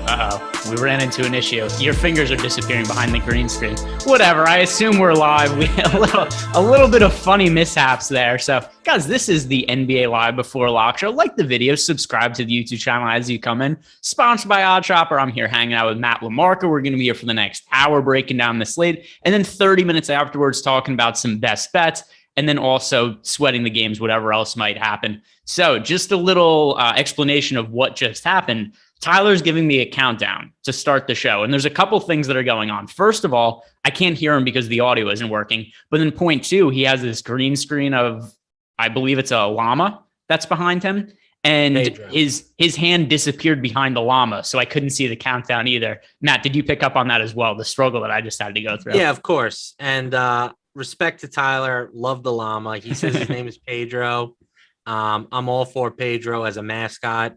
Uh-oh, we ran into an issue. Your fingers are disappearing behind the green screen. Whatever, I assume we're live. We had a little bit of funny mishaps there. So, guys, this is the NBA Live Before Lock Show. Like the video, subscribe to the YouTube channel as you come in. Sponsored by OddsShopper. I'm here hanging out with Matt LaMarca. We're going to be here for the next hour breaking down the slate. And then 30 minutes afterwards talking about some best bets. And then also sweating the games, whatever else might happen. So just a little explanation of what just happened. Tyler's giving me a countdown to start the show. And there's a couple things that are going on. First of all, I can't hear him because the audio isn't working. But then point two, he has this green screen of, I believe it's a llama that's behind him. And his hand disappeared behind the llama. So I couldn't see the countdown either. Matt, did you pick up on that as well? The struggle that I just had to go through. Yeah, of course. And respect to Tyler. Love the llama. He says his name is Pedro. I'm all for Pedro as a mascot.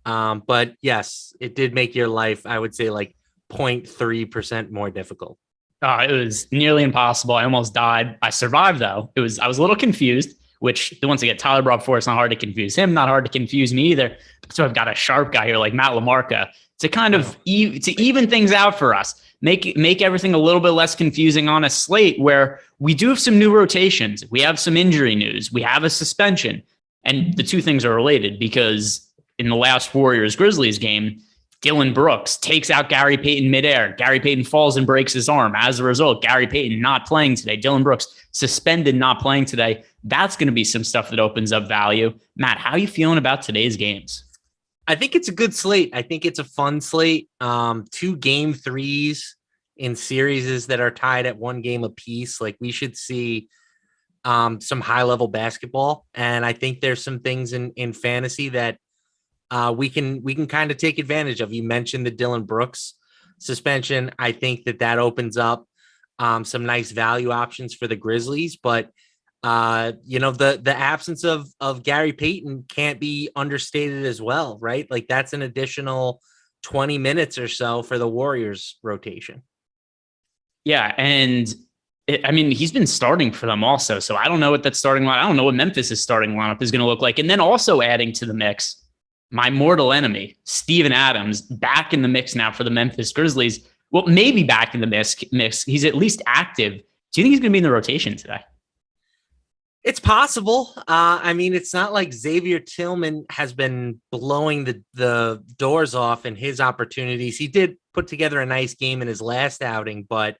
But yes, it did make your life, I would say, like 0.3% more difficult. It was nearly impossible. I almost died. I survived though. I was a little confused, which once again, Tyler brought forward. It's not hard to confuse him, not hard to confuse me either. So I've got a sharp guy here like Matt LaMarca to kind of to even things out for us. Make everything a little bit less confusing on a slate where we do have some new rotations. We have some injury news. We have a suspension. And the two things are related because in the last Warriors Grizzlies game, Dillon Brooks takes out Gary Payton midair. Gary Payton falls and breaks his arm. As a result, Gary Payton not playing today. Dillon Brooks suspended, not playing today. That's going to be some stuff that opens up value. Matt, how are you feeling about today's games? I think it's a good slate. I think it's a fun slate. 2 game threes in series that are tied at 1 game apiece. Like we should see some high level basketball. And I think there's some things in fantasy that we can kind of take advantage of. You mentioned the Dillon Brooks suspension. I think that opens up some nice value options for the Grizzlies, but the absence of Gary Payton can't be understated as well, right? Like that's an additional 20 minutes or so for the Warriors rotation. Yeah, and he's been starting for them also, so I don't know what that starting line. I don't know what Memphis' starting lineup is going to look like, and then also adding to the mix, my mortal enemy, Steven Adams, back in the mix now for the Memphis Grizzlies. Well, maybe back in the mix. He's at least active. Do you think he's going to be in the rotation today? It's possible. It's not like Xavier Tillman has been blowing the doors off in his opportunities. He did put together a nice game in his last outing, but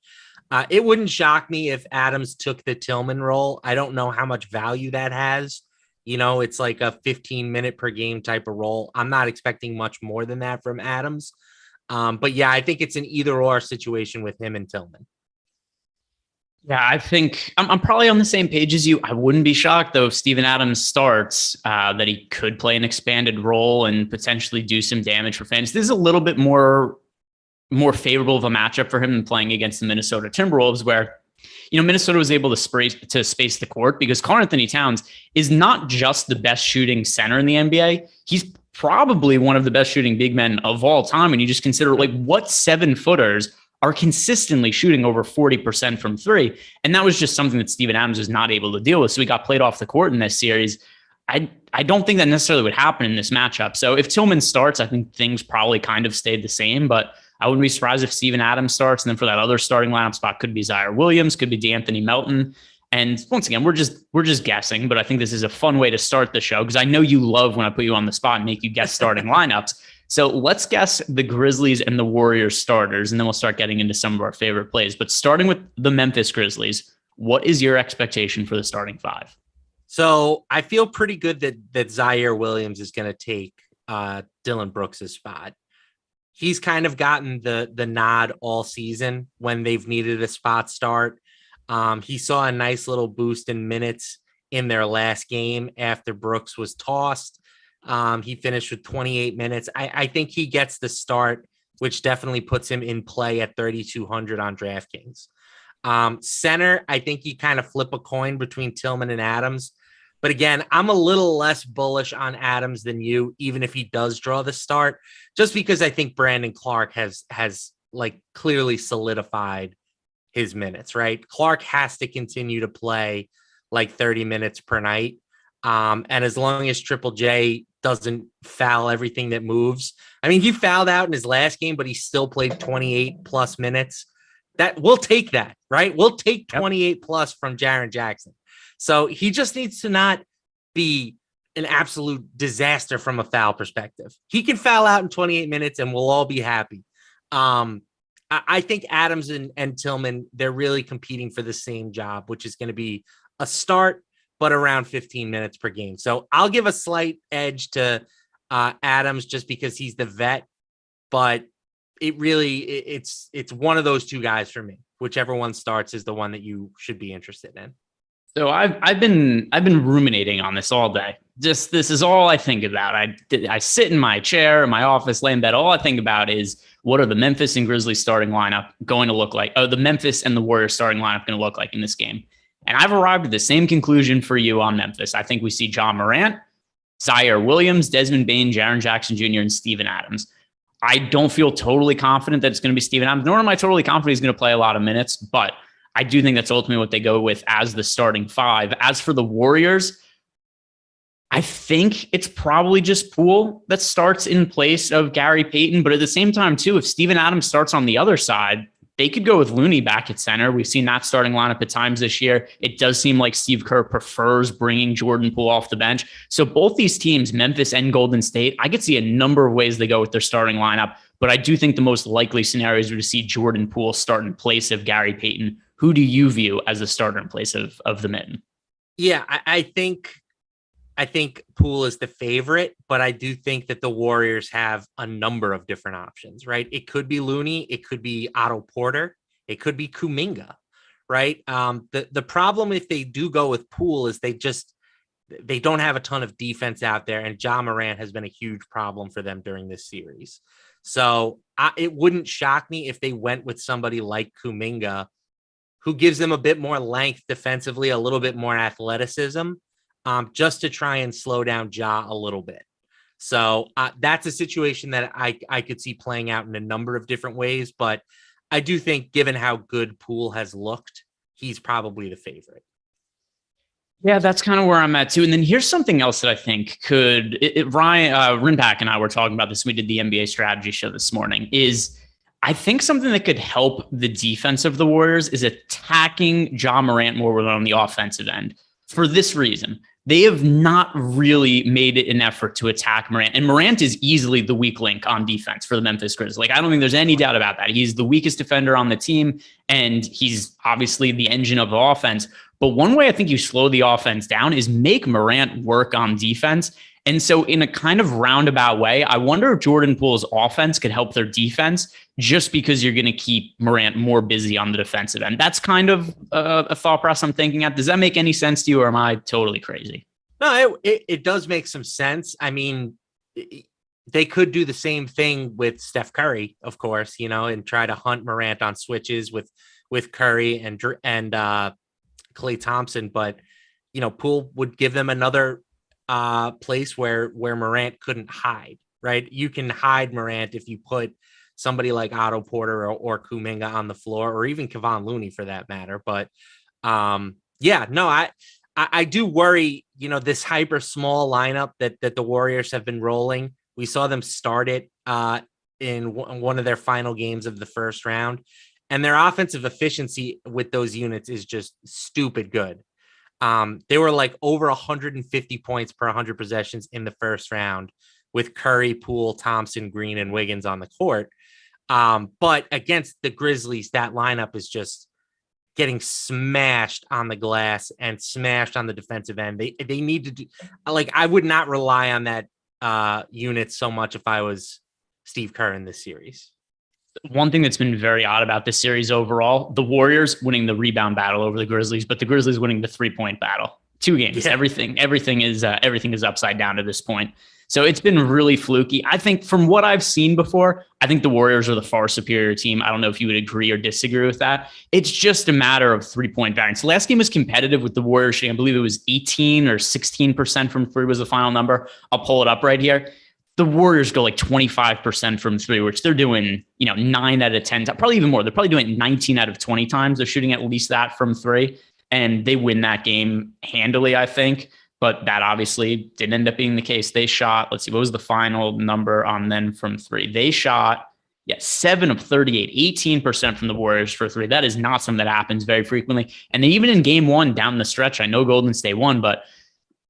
it wouldn't shock me if Adams took the Tillman role. I don't know how much value that has. It's like a 15-minute per game type of role. I'm not expecting much more than that from Adams. But yeah, I think it's an either or situation with him and Tillman. Yeah, I think I'm probably on the same page as you. I wouldn't be shocked, though, if Steven Adams starts, that he could play an expanded role and potentially do some damage for fans. This is a little bit more favorable of a matchup for him than playing against the Minnesota Timberwolves, where Minnesota was able to space the court because Karl-Anthony Towns is not just the best shooting center in the NBA. He's probably one of the best shooting big men of all time. When you just consider like what 7-footers are consistently shooting over 40% from three. And that was just something that Steven Adams was not able to deal with. So he got played off the court in this series. I don't think that necessarily would happen in this matchup. So if Tillman starts, I think things probably kind of stayed the same, but I wouldn't be surprised if Steven Adams starts. And then for that other starting lineup spot, could be Zaire Williams, could be DeAnthony Melton. And once again, we're just guessing, but I think this is a fun way to start the show because I know you love when I put you on the spot and make you guess starting lineups. So let's guess the Grizzlies and the Warriors starters, and then we'll start getting into some of our favorite plays. But starting with the Memphis Grizzlies, what is your expectation for the starting 5? So I feel pretty good that Zaire Williams is going to take Dillon Brooks' spot. He's kind of gotten the nod all season when they've needed a spot start. He saw a nice little boost in minutes in their last game after Brooks was tossed. He finished with 28 minutes. I think he gets the start, which definitely puts him in play at 3,200 on DraftKings. Center, I think you kind of flip a coin between Tillman and Adams. But again, I'm a little less bullish on Adams than you, even if he does draw the start, just because I think Brandon Clark has like clearly solidified his minutes, right? Clark has to continue to play like 30 minutes per night. And as long as Triple J doesn't foul everything that moves, I mean, he fouled out in his last game, but he still played 28 plus minutes. That we'll take that, right? We'll take 28 plus from Jaren Jackson. So he just needs to not be an absolute disaster from a foul perspective. He can foul out in 28 minutes and we'll all be happy. I think Adams and Tillman, they're really competing for the same job, which is going to be a start, but around 15 minutes per game. So I'll give a slight edge to Adams just because he's the vet, but it's one of those two guys for me. Whichever one starts is the one that you should be interested in. So I've been ruminating on this all day. Just this is all I think about. I sit in my chair in my office, lay in bed. All I think about is what are the Memphis and Grizzlies starting lineup going to look like? Oh, the Memphis and the Warriors starting lineup going to look like in this game? And I've arrived at the same conclusion for you on Memphis. I think we see John Morant, Zaire Williams, Desmond Bane, Jaren Jackson Jr., and Steven Adams. I don't feel totally confident that it's going to be Steven Adams, nor am I totally confident he's going to play a lot of minutes, but I do think that's ultimately what they go with as the starting five. As for the Warriors, I think it's probably just Poole that starts in place of Gary Payton. But at the same time, too, if Steven Adams starts on the other side, they could go with Looney back at center. We've seen that starting lineup at times this year. It does seem like Steve Kerr prefers bringing Jordan Poole off the bench. So both these teams, Memphis and Golden State, I could see a number of ways they go with their starting lineup. But I do think the most likely scenarios are to see Jordan Poole start in place of Gary Payton. Who do you view as the starter in place of the Mitten? Yeah, I think Poole is the favorite, but I do think that the Warriors have a number of different options, right? It could be Looney, it could be Otto Porter, it could be Kuminga, right? The problem if they do go with Poole is they don't have a ton of defense out there, and John Morant has been a huge problem for them during this series. So it wouldn't shock me if they went with somebody like Kuminga, who gives them a bit more length defensively, a little bit more athleticism, just to try and slow down Ja a little bit. So that's a situation that I could see playing out in a number of different ways. But I do think, given how good Poole has looked, he's probably the favorite. Yeah, that's kind of where I'm at too. And then here's something else that I think Ryan Rinpack and I were talking about this when we did the NBA strategy show this morning, is I think something that could help the defense of the Warriors is attacking Ja Morant more on the offensive end. For this reason, they have not really made it an effort to attack Morant. And Morant is easily the weak link on defense for the Memphis Grizzlies. Like, I don't think there's any doubt about that. He's the weakest defender on the team, and he's obviously the engine of the offense. But one way I think you slow the offense down is make Morant work on defense. And so in a kind of roundabout way, I wonder if Jordan Poole's offense could help their defense just because you're going to keep Morant more busy on the defensive end. That's kind of a thought process I'm thinking at. Does that make any sense to you, or am I totally crazy? No, it does make some sense. I memean, they could do the same thing with Steph Curry, of course, and try to hunt Morant on switches with Curry and Klay Thompson. But, Poole would give them another place where Morant couldn't hide, right? You can hide Morant if you put somebody like Otto Porter or Kuminga on the floor, or even Kevon Looney for that matter. But I do worry, this hyper small lineup that the Warriors have been rolling. We saw them start it in one of their final games of the first round, and their offensive efficiency with those units is just stupid good. They were like over 150 points per 100 possessions in the first round with Curry, Poole, Thompson, Green, and Wiggins on the court. But against the Grizzlies, that lineup is just getting smashed on the glass and smashed on the defensive end. They need to do, I would not rely on that unit so much if I was Steve Kerr in this series. One thing that's been very odd about this series overall, the Warriors winning the rebound battle over the Grizzlies, but the Grizzlies winning the 3-point battle. 2 games. Yeah. Everything is upside down to this point. So it's been really fluky. I think from what I've seen before, I think the Warriors are the far superior team. I don't know if you would agree or disagree with that. It's just a matter of 3-point variance. The last game was competitive with the Warriors shooting. I believe it was 18 or 16% from three was the final number. I'll pull it up right here. The Warriors go like 25% from three, which they're doing, 9 out of 10, probably even more. They're probably doing 19 out of 20 times. They're shooting at least that from three, and they win that game handily, I think. but that obviously didn't end up being the case. They shot, let's see, what was the final number on then from three? They shot, 7 of 38, 18% from the Warriors for three. That is not something that happens very frequently. And they even in game one down the stretch, I know Golden State won, but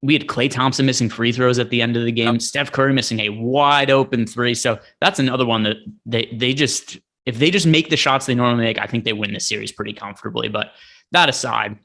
we had Klay Thompson missing free throws at the end of the game. Yep. Steph Curry missing a wide open three. So that's another one that they just, if they just make the shots they normally make, I think they win the series pretty comfortably. But that aside,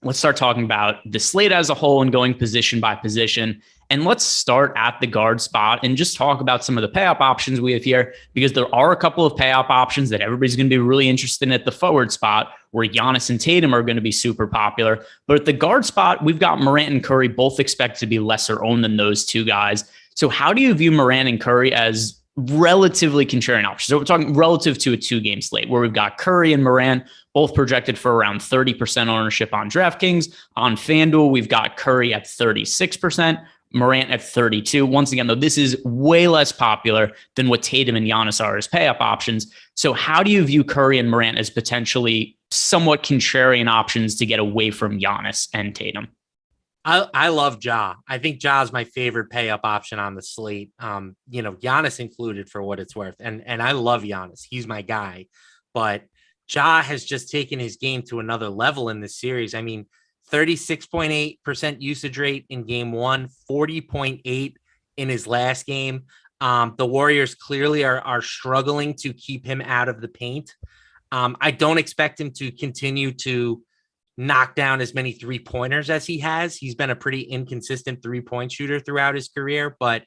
let's start talking about the slate as a whole and going position by position. And let's start at the guard spot and just talk about some of the pay-up options we have here, because there are a couple of pay-up options that everybody's going to be really interested in at the forward spot, where Giannis and Tatum are going to be super popular. But at the guard spot, we've got Morant and Curry, both expected to be lesser owned than those two guys. So how do you view Morant and Curry as relatively contrarian options? So we're talking relative to a two-game slate where we've got Curry and Morant both projected for around 30% ownership on DraftKings. On FanDuel, we've got Curry at 36%. Morant at 32. Once again, though, this is way less popular than what Tatum and Giannis are as pay-up options. So how do you view Curry and Morant as potentially somewhat contrarian options to get away from Giannis and Tatum? I love Ja. I think Ja is my favorite pay-up option on the slate. Giannis included for what it's worth. And I love Giannis. He's my guy. But Ja has just taken his game to another level in this series. I mean, 36.8% usage rate in game one, 40.8 in his last game. The Warriors clearly are struggling to keep him out of the paint. I don't expect him to continue to knock down as many three-pointers as he has. He's been a pretty inconsistent three-point shooter throughout his career, but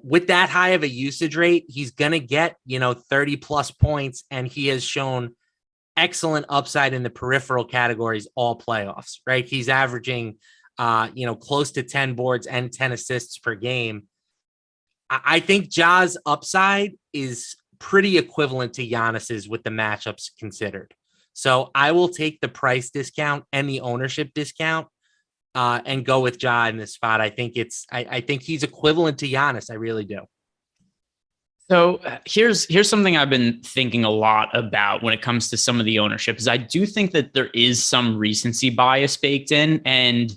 with that high of a usage rate, he's going to get, 30 plus points, and he has shown excellent upside in the peripheral categories all playoffs, right? He's averaging, close to 10 boards and 10 assists per game. I think Ja's upside is pretty equivalent to Giannis's with the matchups considered. So I will take the price discount and the ownership discount and go with Ja in this spot. I think he's equivalent to Giannis. I really do. So here's something I've been thinking a lot about when it comes to some of the ownership is I do think that there is some recency bias baked in, and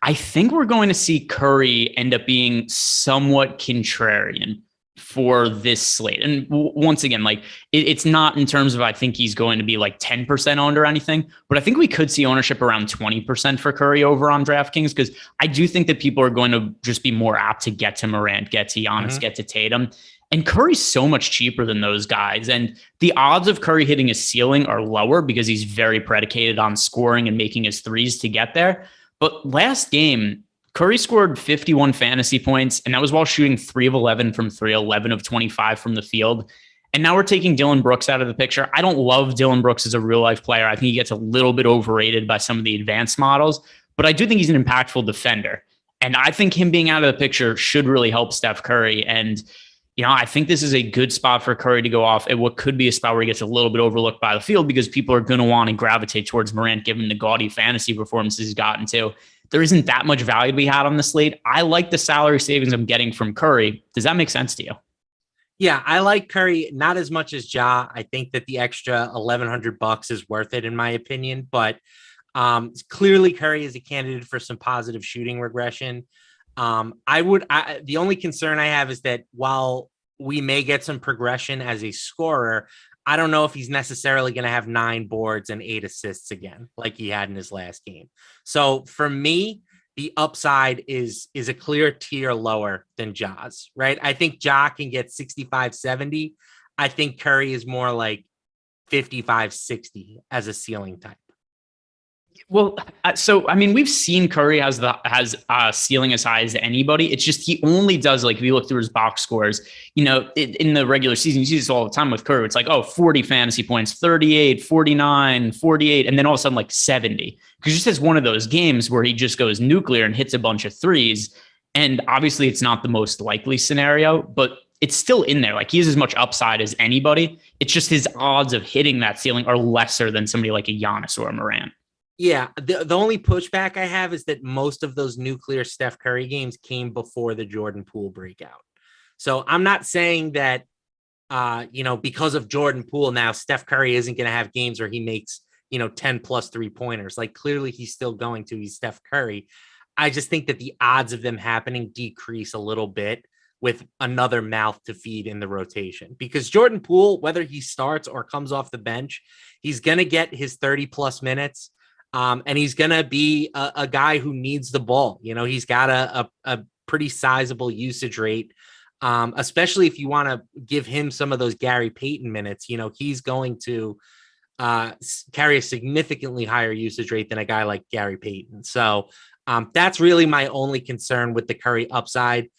I think we're going to see Curry end up being somewhat contrarian for this slate. And once again, like it's not in terms of, I think he's going to be like 10% owned or anything, but I think we could see ownership around 20% for Curry over on DraftKings, because I do think that people are going to just be more apt to get to Morant, get to Giannis, get to Tatum. And Curry's so much cheaper than those guys. And the odds of Curry hitting his ceiling are lower because he's very predicated on scoring and making his threes to get there. But last game, Curry scored 51 fantasy points, and that was while shooting 3 of 11 from 3, 11 of 25 from the field. And now we're taking Dillon Brooks out of the picture. I don't love Dillon Brooks as a real-life player. I think he gets a little bit overrated by some of the advanced models, but I do think he's an impactful defender. And I think him being out of the picture should really help Steph Curry. And I think this is a good spot for Curry to go off at what could be a spot where he gets a little bit overlooked by the field because people are going to want to gravitate towards Morant given the gaudy fantasy performances he's gotten to. There isn't that much value to be had on the slate. I like the salary savings I'm getting from Curry. Does that make sense to you? Yeah, I like Curry not as much as Ja. I think that the extra $1,100 is worth it in my opinion, but clearly Curry is a candidate for some positive shooting regression. The only concern I have is that while we may get some progression as a scorer, I don't know if he's necessarily going to have 9 boards and 8 assists again, like he had in his last game. So for me, the upside is a clear tier lower than Ja's, right? I think Ja can get 65, 70. I think Curry is more like 55, 60 as a ceiling type. Well, so I mean, we've seen Curry has a ceiling as high as anybody. It's just he only does, like, if you look through his box scores, in the regular season, you see this all the time with Curry. It's like, 40 fantasy points, 38, 49, 48, and then all of a sudden like 70. Because he just has one of those games where he just goes nuclear and hits a bunch of threes. And obviously it's not the most likely scenario, but it's still in there. Like, he has as much upside as anybody. It's just his odds of hitting that ceiling are lesser than somebody like a Giannis or a Morant. Yeah, the only pushback I have is that most of those nuclear Steph Curry games came before the Jordan Poole breakout. So I'm not saying that, because of Jordan Poole now, Steph Curry isn't going to have games where he makes, 10 plus 3-pointers. Like, clearly he's still going to. He's Steph Curry. I just think that the odds of them happening decrease a little bit with another mouth to feed in the rotation, because Jordan Poole, whether he starts or comes off the bench, he's going to get his 30 plus minutes. And he's going to be a guy who needs the ball. You know, he's got a pretty sizable usage rate, especially if you want to give him some of those Gary Payton minutes. You know, he's going to carry a significantly higher usage rate than a guy like Gary Payton. So that's really my only concern with the Curry upside.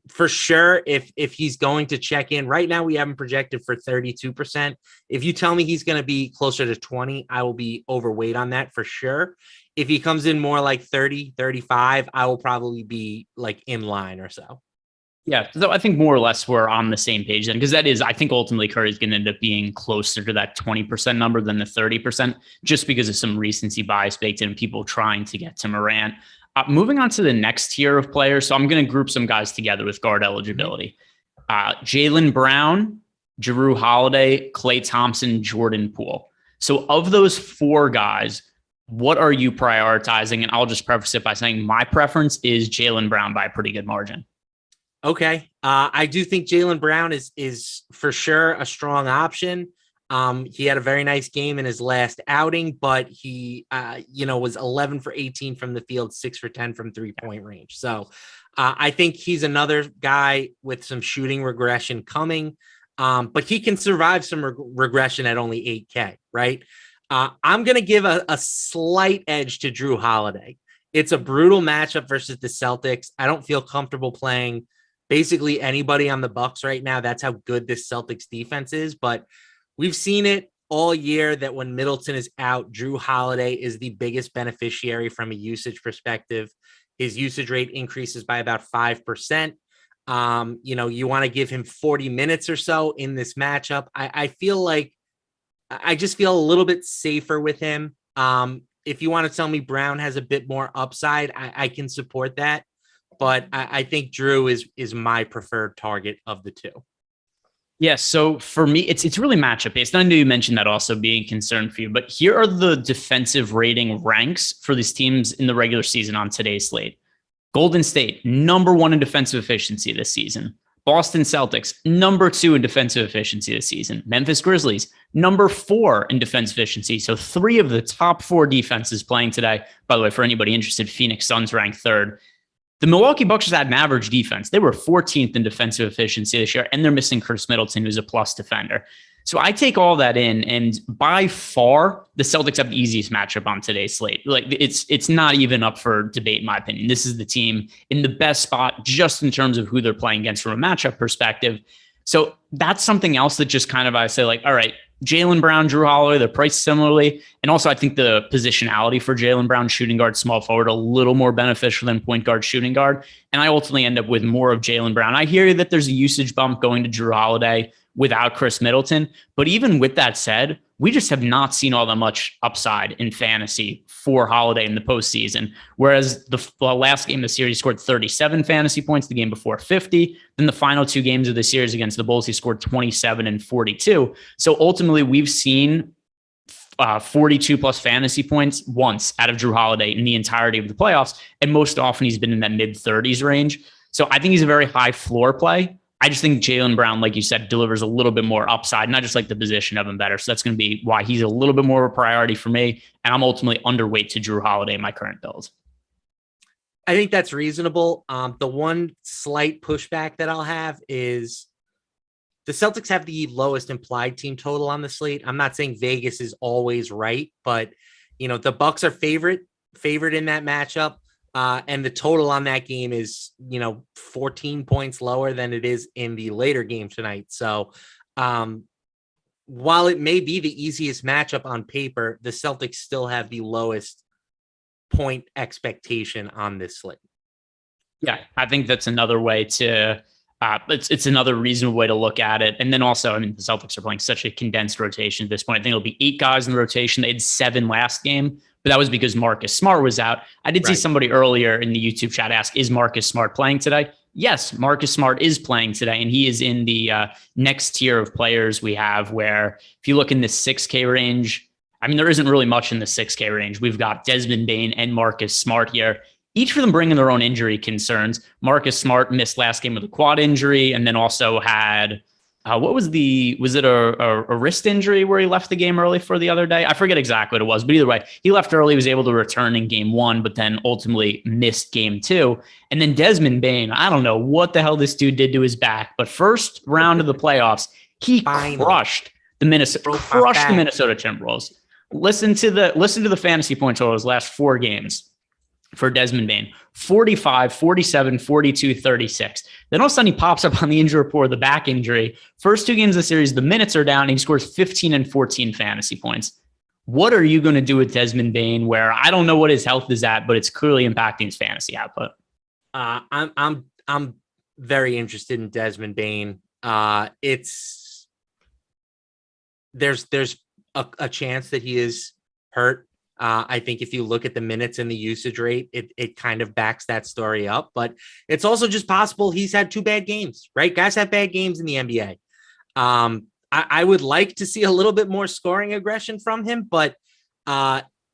For sure, if he's going to check in right now, we have him projected for 32%. If you tell me he's going to be closer to 20, I will be overweight on that for sure. If he comes in more like 30, 35, I will probably be like in line or so. Yeah, so I think more or less we're on the same page then, because that is, I think ultimately Curry's going to end up being closer to that 20% number than the 30%, just because of some recency bias baked in, people trying to get to Morant. Moving on to the next tier of players. So I'm going to group some guys together with guard eligibility. Jaylen Brown, Jrue Holiday, Klay Thompson, Jordan Poole. So of those four guys, what are you prioritizing? And I'll just preface it by saying my preference is Jaylen Brown by a pretty good margin. Okay. I do think Jaylen Brown is for sure a strong option. He had a very nice game in his last outing, but he, was 11 for 18 from the field, 6 for 10 from 3-point range. So I think he's another guy with some shooting regression coming, but he can survive some regression at only 8K, right? I'm going to give a slight edge to Jrue Holiday. It's a brutal matchup versus the Celtics. I don't feel comfortable playing basically anybody on the Bucks right now. That's how good this Celtics defense is, but we've seen it all year that when Middleton is out, Jrue Holiday is the biggest beneficiary from a usage perspective. His usage rate increases by about 5%. You want to give him 40 minutes or so in this matchup. I feel like I just feel a little bit safer with him. If you want to tell me Brown has a bit more upside, I can support that. But I think Jrue is my preferred target of the two. Yeah, so for me, it's really matchup based. I know you mentioned that also being concerned for you, but here are the defensive rating ranks for these teams in the regular season on today's slate. Golden State, number 1 in defensive efficiency this season. Boston Celtics, number 2 in defensive efficiency this season. Memphis Grizzlies, number 4 in defensive efficiency. So 3 of the top 4 defenses playing today. By the way, for anybody interested, Phoenix Suns ranked 3rd. The Milwaukee Bucks just had an average defense. They were 14th in defensive efficiency this year, and they're missing Chris Middleton, who's a plus defender. So I take all that in, and by far, the Celtics have the easiest matchup on today's slate. Like it's not even up for debate, in my opinion. This is the team in the best spot, just in terms of who they're playing against from a matchup perspective. So that's something else that just kind of I say, like, all right, Jaylen Brown, Jrue Holiday, they're priced similarly. And also, I think the positionality for Jaylen Brown, shooting guard, small forward, a little more beneficial than point guard, shooting guard. And I ultimately end up with more of Jaylen Brown. I hear you that there's a usage bump going to Jrue Holiday without Chris Middleton. But even with that said, we just have not seen all that much upside in fantasy for Holiday in the postseason. Whereas the last game of the series scored 37 fantasy points, the game before 50. Then the final 2 games of the series against the Bulls, he scored 27 and 42. So ultimately, we've seen 42 plus fantasy points once out of Jrue Holiday in the entirety of the playoffs. And most often he's been in that mid-30s range. So I think he's a very high floor play. I just think Jaylen Brown, like you said, delivers a little bit more upside, and I just like the position of him better. So that's going to be why he's a little bit more of a priority for me. And I'm ultimately underweight to Jrue Holiday in my current build. I think that's reasonable. The one slight pushback that I'll have is the Celtics have the lowest implied team total on the slate. I'm not saying Vegas is always right, but the Bucks are favorite in that matchup. And the total on that game is, 14 points lower than it is in the later game tonight. So while it may be the easiest matchup on paper, the Celtics still have the lowest point expectation on this slate. Yeah, I think that's another way to it's another reasonable way to look at it. And then also, the Celtics are playing such a condensed rotation at this point. I think it'll be 8 guys in the rotation. They had 7 last game, but that was because Marcus Smart was out. I did see somebody earlier in the YouTube chat ask, is Marcus Smart playing today? Yes, Marcus Smart is playing today, and he is in the next tier of players we have, where if you look in the 6K range, there isn't really much in the 6K range. We've got Desmond Bane and Marcus Smart here. each of them bringing their own injury concerns. Marcus Smart missed last game with a quad injury, and then also had was it a wrist injury where he left the game early for the other day? I forget exactly what it was, but either way, he left early, was able to return in game one, but then ultimately missed game two. And then Desmond Bane, I don't know what the hell this dude did to his back, but first round of the playoffs, he crushed the Minnesota Timberwolves. Listen to the fantasy point totals last 4 games for Desmond Bane: 45, 47, 42, 36. Then all of a sudden he pops up on the injury report, the back injury. First 2 games of the series, the minutes are down. And he scores 15 and 14 fantasy points. What are you going to do with Desmond Bane, where I don't know what his health is at, but it's clearly impacting his fantasy output? I'm very interested in Desmond Bane. There's a chance that he is hurt. I think if you look at the minutes and the usage rate, it kind of backs that story up. But it's also just possible he's had 2 bad games, right? Guys have bad games in the NBA. I would like to see a little bit more scoring aggression from him, but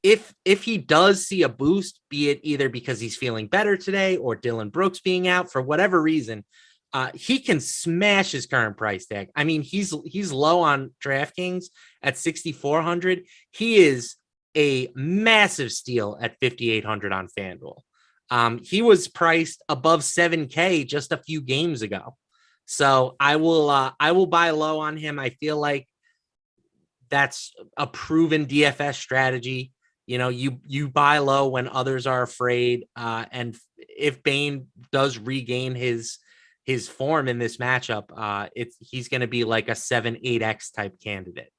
if he does see a boost, be it either because he's feeling better today or Dillon Brooks being out for whatever reason, he can smash his current price tag. I mean, he's low on DraftKings at 6,400. He is a massive steal at 5,800 on FanDuel. He was priced above 7K just a few games ago. So I will buy low on him. I feel like that's a proven DFS strategy. You know, you buy low when others are afraid. And if Bane does regain his form in this matchup, he's going to be like a 7-8x type candidate.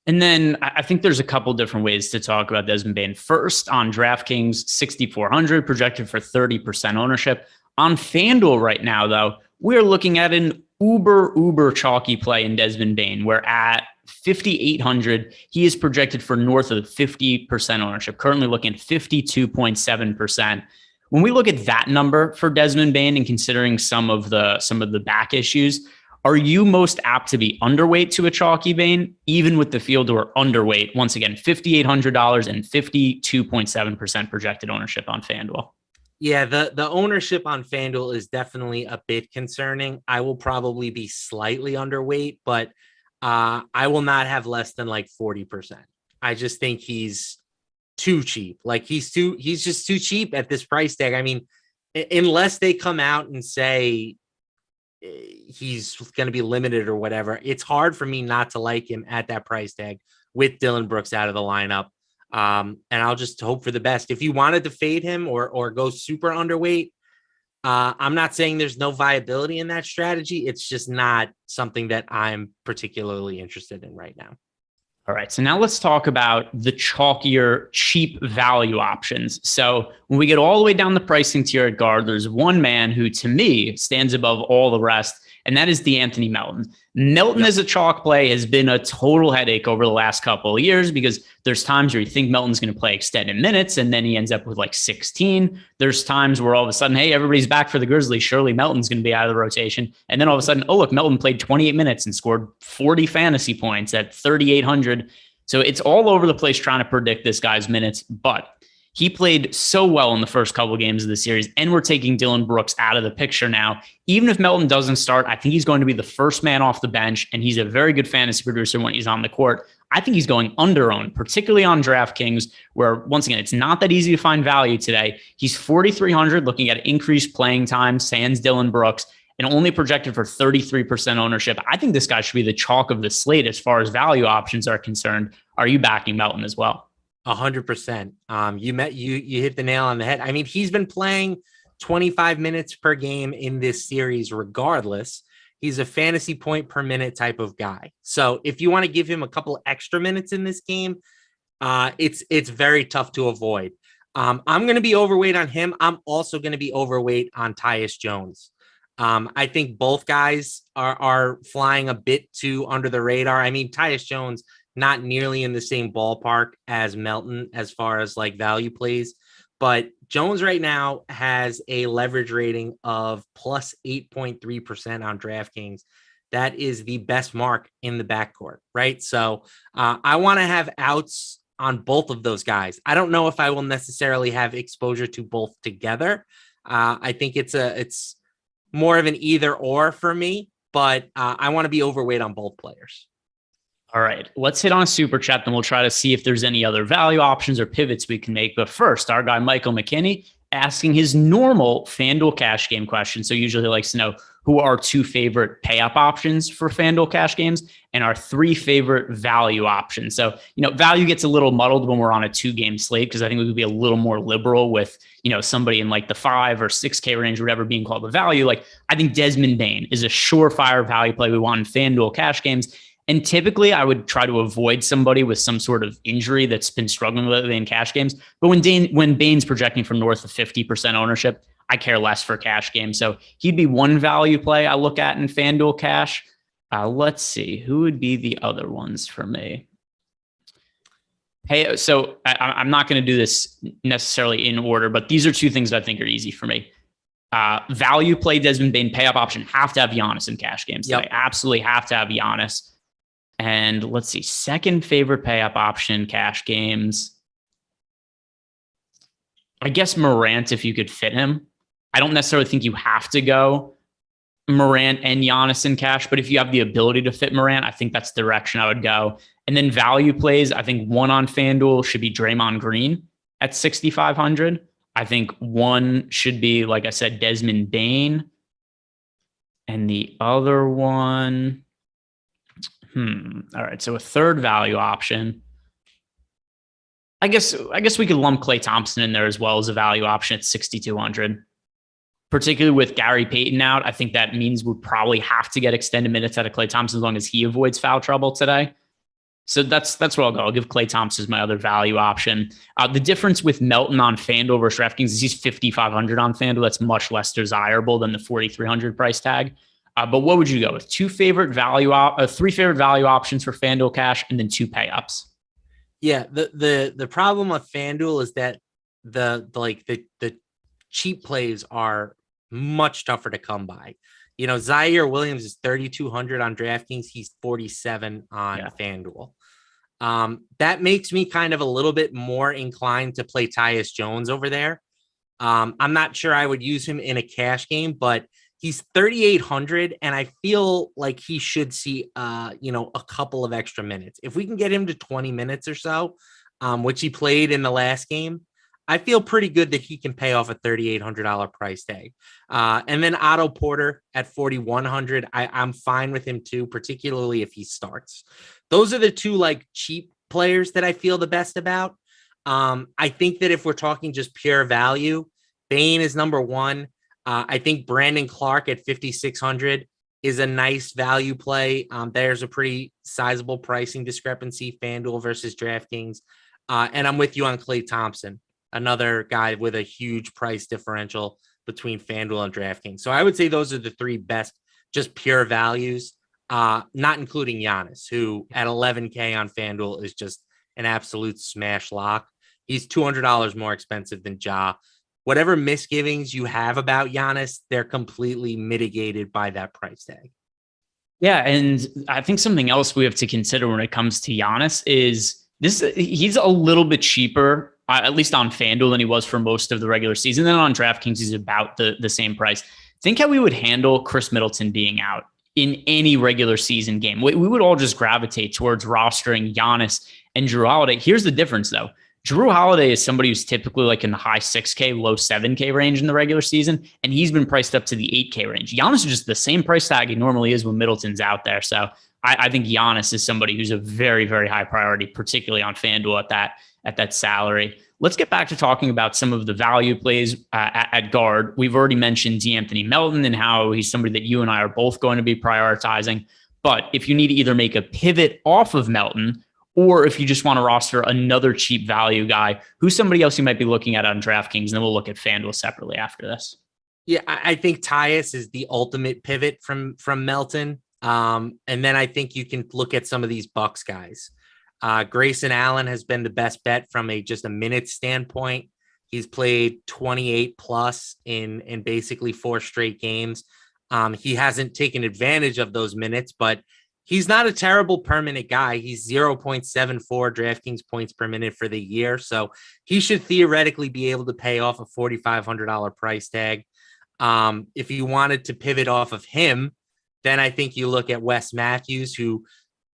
And then I think there's a couple different ways to talk about Desmond Bane. First, on DraftKings, 6,400 projected for 30% ownership. On FanDuel right now, though, we're looking at an uber chalky play in Desmond Bane. We're at 5,800. He is projected for north of 50% ownership, currently looking at 52.7%. When we look at that number for Desmond Bane and considering some of the back issues, are you most apt to be underweight to a chalky Bane, even with the field, or underweight? Once again, $5,800 and 52.7% projected ownership on FanDuel. Yeah, the ownership on FanDuel is definitely a bit concerning. I will probably be slightly underweight, but I will not have less than like 40%. I just think he's too cheap. Like he's just too cheap at this price tag. I mean, unless they come out and say he's going to be limited or whatever, it's hard for me not to like him at that price tag with Dillon Brooks out of the lineup. And I'll just hope for the best. If you wanted to fade him or go super underweight, I'm not saying there's no viability in that strategy. It's just not something that I'm particularly interested in right now. All right, so now let's talk about the chalkier, cheap value options. So when we get all the way down the pricing tier at guard, there's one man who, to me, stands above all the rest, and that is DeAnthony Melton. Melton as a chalk play has been a total headache over the last couple of years because there's times where you think Melton's going to play extended minutes, and then he ends up with like 16. There's times where all of a sudden, hey, everybody's back for the Grizzlies. Surely Melton's going to be out of the rotation. And then all of a sudden, oh, look, Melton played 28 minutes and scored 40 fantasy points at 3,800. So it's all over the place trying to predict this guy's minutes, but he played so well in the first couple of games of the series, and we're taking Dillon Brooks out of the picture now. Even if Melton doesn't start, I think he's going to be the first man off the bench, and he's a very good fantasy producer when he's on the court. I think he's going under-owned, particularly on DraftKings, where, once again, it's not that easy to find value today. He's 4,300, looking at increased playing time, sans Dillon Brooks, and only projected for 33% ownership. I think this guy should be the chalk of the slate as far as value options are concerned. Are you backing Melton as well? 100%. You hit the nail on the head. I mean, he's been playing 25 minutes per game in this series regardless. He's a fantasy point per minute type of guy. So if you want to give him a couple extra minutes in this game, it's very tough to avoid. I'm going to be overweight on him. I'm also going to be overweight on Tyus Jones. I think both guys are flying a bit too under the radar. I mean, Tyus Jones, not nearly in the same ballpark as Melton as far as like value plays, but Jones right now has a leverage rating of plus 8.3% on DraftKings. That is the best mark in the backcourt, right? So I want to have outs on both of those guys. I don't know if I will necessarily have exposure to both together. I think it's more of an either or for me, but I want to be overweight on both players. All right, let's hit on a super chat, then we'll try to see if there's any other value options or pivots we can make. But first, our guy Michael McKinney asking his normal FanDuel cash game question. So usually he likes to know who are 2 favorite pay-up options for FanDuel cash games and our 3 favorite value options. So, value gets a little muddled when we're on a 2-game slate because I think we would be a little more liberal with, somebody in like the 5 or 6K range, or whatever, being called a value. Like, I think Desmond Bane is a surefire value play we want in FanDuel cash games. And typically I would try to avoid somebody with some sort of injury that's been struggling with it in cash games. But when Bane's projecting from north of 50% ownership, I care less for cash games. So he'd be one value play I look at in FanDuel cash. Let's see, who would be the other ones for me? Hey, so I'm not going to do this necessarily in order, but these are 2 things that I think are easy for me. Value play Desmond Bane, pay up option, have to have Giannis in cash games. Yep. I absolutely have to have Giannis. And let's see, second favorite pay up option, cash games. I guess Morant, if you could fit him. I don't necessarily think you have to go Morant and Giannis in cash, but if you have the ability to fit Morant, I think that's the direction I would go. And then value plays, I think one on FanDuel should be Draymond Green at 6,500. I think one should be, like I said, Desmond Bane. And the other one... All right. So a third value option. I guess we could lump Klay Thompson in there as well as a value option at 6,200. Particularly with Gary Payton out, I think that means we'll probably have to get extended minutes out of Klay Thompson as long as he avoids foul trouble today. So that's where I'll go. I'll give Klay Thompson as my other value option. The difference with Melton on FanDuel versus DraftKings is he's 5,500 on FanDuel. That's much less desirable than the 4,300 price tag. But what would you go with? 3 favorite value options for FanDuel cash, and then 2 pay-ups. Yeah, the problem with FanDuel is that the cheap plays are much tougher to come by. Zaire Williams is 3,200 on DraftKings. He's 47 on FanDuel. That makes me kind of a little bit more inclined to play Tyus Jones over there. I'm not sure I would use him in a cash game, but he's 3,800, and I feel like he should see, a couple of extra minutes. If we can get him to 20 minutes or so, which he played in the last game, I feel pretty good that he can pay off a $3,800 price tag. And then Otto Porter at 4,100, I'm fine with him too, particularly if he starts. Those are the 2 cheap players that I feel the best about. I think that if we're talking just pure value, Bane is number 1. I think Brandon Clark at 5,600 is a nice value play. There's a pretty sizable pricing discrepancy, FanDuel versus DraftKings. And I'm with you on Klay Thompson, another guy with a huge price differential between FanDuel and DraftKings. So I would say those are the 3 best, just pure values, not including Giannis, who at 11K on FanDuel is just an absolute smash lock. He's $200 more expensive than Ja. Whatever misgivings you have about Giannis, they're completely mitigated by that price tag. Yeah, and I think something else we have to consider when it comes to Giannis is he's a little bit cheaper, at least on FanDuel, than he was for most of the regular season. Then on DraftKings, he's about the same price. Think how we would handle Chris Middleton being out in any regular season game. We would all just gravitate towards rostering Giannis and Jrue Holiday. Here's the difference, though. Jrue Holiday is somebody who's typically like in the high 6K, low 7K range in the regular season, and he's been priced up to the 8K range. Giannis is just the same price tag he normally is when Middleton's out there. So I think Giannis is somebody who's a very, very high priority, particularly on FanDuel at that salary. Let's get back to talking about some of the value plays at guard. We've already mentioned D'Anthony Melton and how he's somebody that you and I are both going to be prioritizing. But if you need to either make a pivot off of Melton, or if you just want to roster another cheap value guy, who's somebody else you might be looking at on DraftKings, and then we'll look at FanDuel separately after this. Yeah, I think Tyus is the ultimate pivot from Melton. And then I think you can look at some of these Bucks guys. Grayson Allen has been the best bet from just a minute standpoint. He's played 28 plus in basically 4 straight games. He hasn't taken advantage of those minutes, but he's not a terrible permanent guy. He's 0.74 DraftKings points per minute for the year. So he should theoretically be able to pay off a $4,500 price tag. If you wanted to pivot off of him, then I think you look at Wes Matthews, who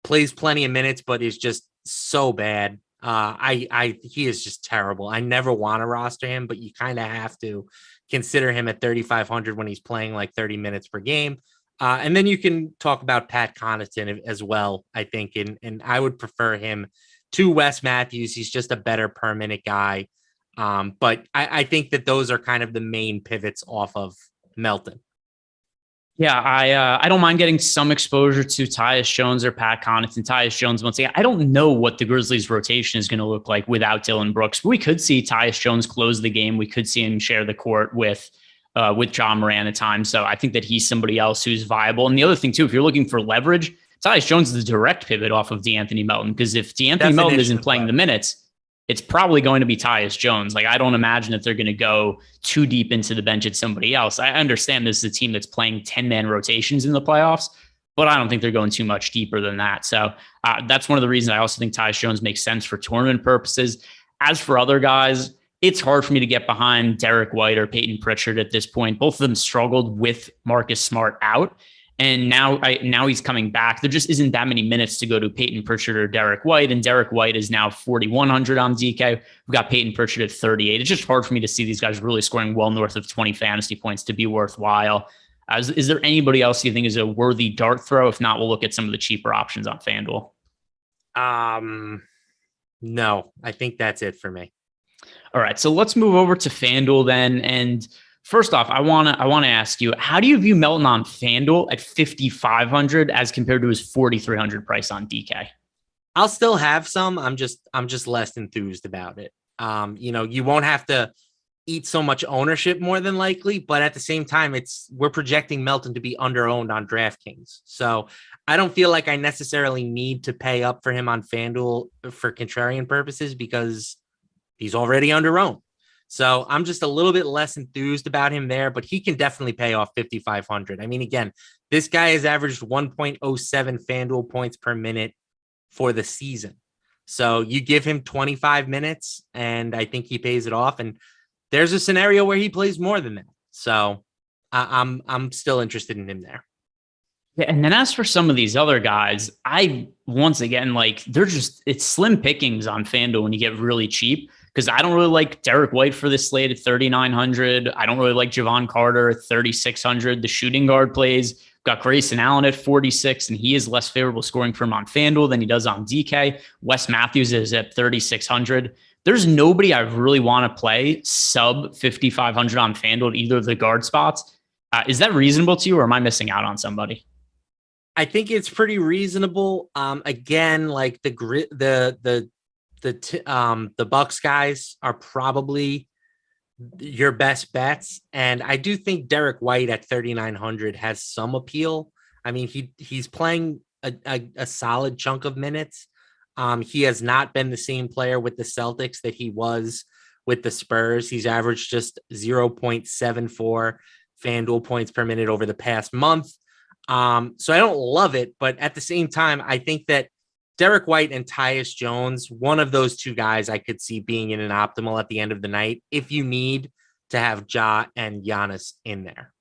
plays plenty of minutes, but is just so bad. He is just terrible. I never want to roster him, but you kind of have to consider him at 3,500 when he's playing like 30 minutes per game. And then you can talk about Pat Connaughton as well, I think, and I would prefer him to Wes Matthews. He's just a better per minute guy. But I think that those are kind of the main pivots off of Melton. Yeah, I don't mind getting some exposure to Tyus Jones or Pat Connaughton. Tyus Jones, once again, I don't know what the Grizzlies' rotation is going to look like without Dillon Brooks. But we could see Tyus Jones close the game. We could see him share the court with John Moran at times. So I think that he's somebody else who's viable. And the other thing, too, if you're looking for leverage, Tyus Jones is the direct pivot off of DeAnthony Melton. Because if DeAnthony Melton isn't playing the minutes, it's probably going to be Tyus Jones. Like, I don't imagine that they're going to go too deep into the bench at somebody else. I understand this is a team that's playing 10-man rotations in the playoffs, but I don't think they're going too much deeper than that. So that's one of the reasons I also think Tyus Jones makes sense for tournament purposes. As for other guys, it's hard for me to get behind Derek White or Peyton Pritchard at this point. Both of them struggled with Marcus Smart out. And now he's coming back. There just isn't that many minutes to go to Peyton Pritchard or Derek White. And Derek White is now 4,100 on DK. We've got Peyton Pritchard at 38. It's just hard for me to see these guys really scoring well north of 20 fantasy points to be worthwhile. Is there anybody else you think is a worthy dart throw? If not, we'll look at some of the cheaper options on FanDuel. No, I think that's it for me. All right, so let's move over to FanDuel then. And first off, I want to ask you, how do you view Melton on FanDuel at 5,500 as compared to his 4,300 price on DK? I'll still have some. I'm just less enthused about it. You won't have to eat so much ownership more than likely, but at the same time, we're projecting Melton to be underowned on DraftKings. So I don't feel like I necessarily need to pay up for him on FanDuel for contrarian purposes because he's already underowned. So I'm just a little bit less enthused about him there, but he can definitely pay off 5,500. I mean, again, this guy has averaged 1.07 FanDuel points per minute for the season. So you give him 25 minutes and I think he pays it off. And there's a scenario where he plays more than that. So I'm still interested in him there. Yeah, and then as for some of these other guys, once again, it's slim pickings on FanDuel when you get really cheap. Because I don't really like Derek White for this slate at 3,900. I don't really like Javon Carter at 3,600. The shooting guard plays. We've got Grayson Allen at 46, and he is less favorable scoring for him on FanDuel than he does on DK. Wes Matthews is at 3,600. There's nobody I really want to play sub 5,500 on FanDuel at either of the guard spots. Is that reasonable to you, or am I missing out on somebody? I think it's pretty reasonable. Again, like the Bucks guys are probably your best bets. And I do think Derek White at 3,900 has some appeal. I mean, he's playing a solid chunk of minutes. He has not been the same player with the Celtics that he was with the Spurs. He's averaged just 0.74 FanDuel points per minute over the past month. So I don't love it, but at the same time, I think that Derek White and Tyus Jones, one of those two guys I could see being in an optimal at the end of the night if you need to have Ja and Giannis in there.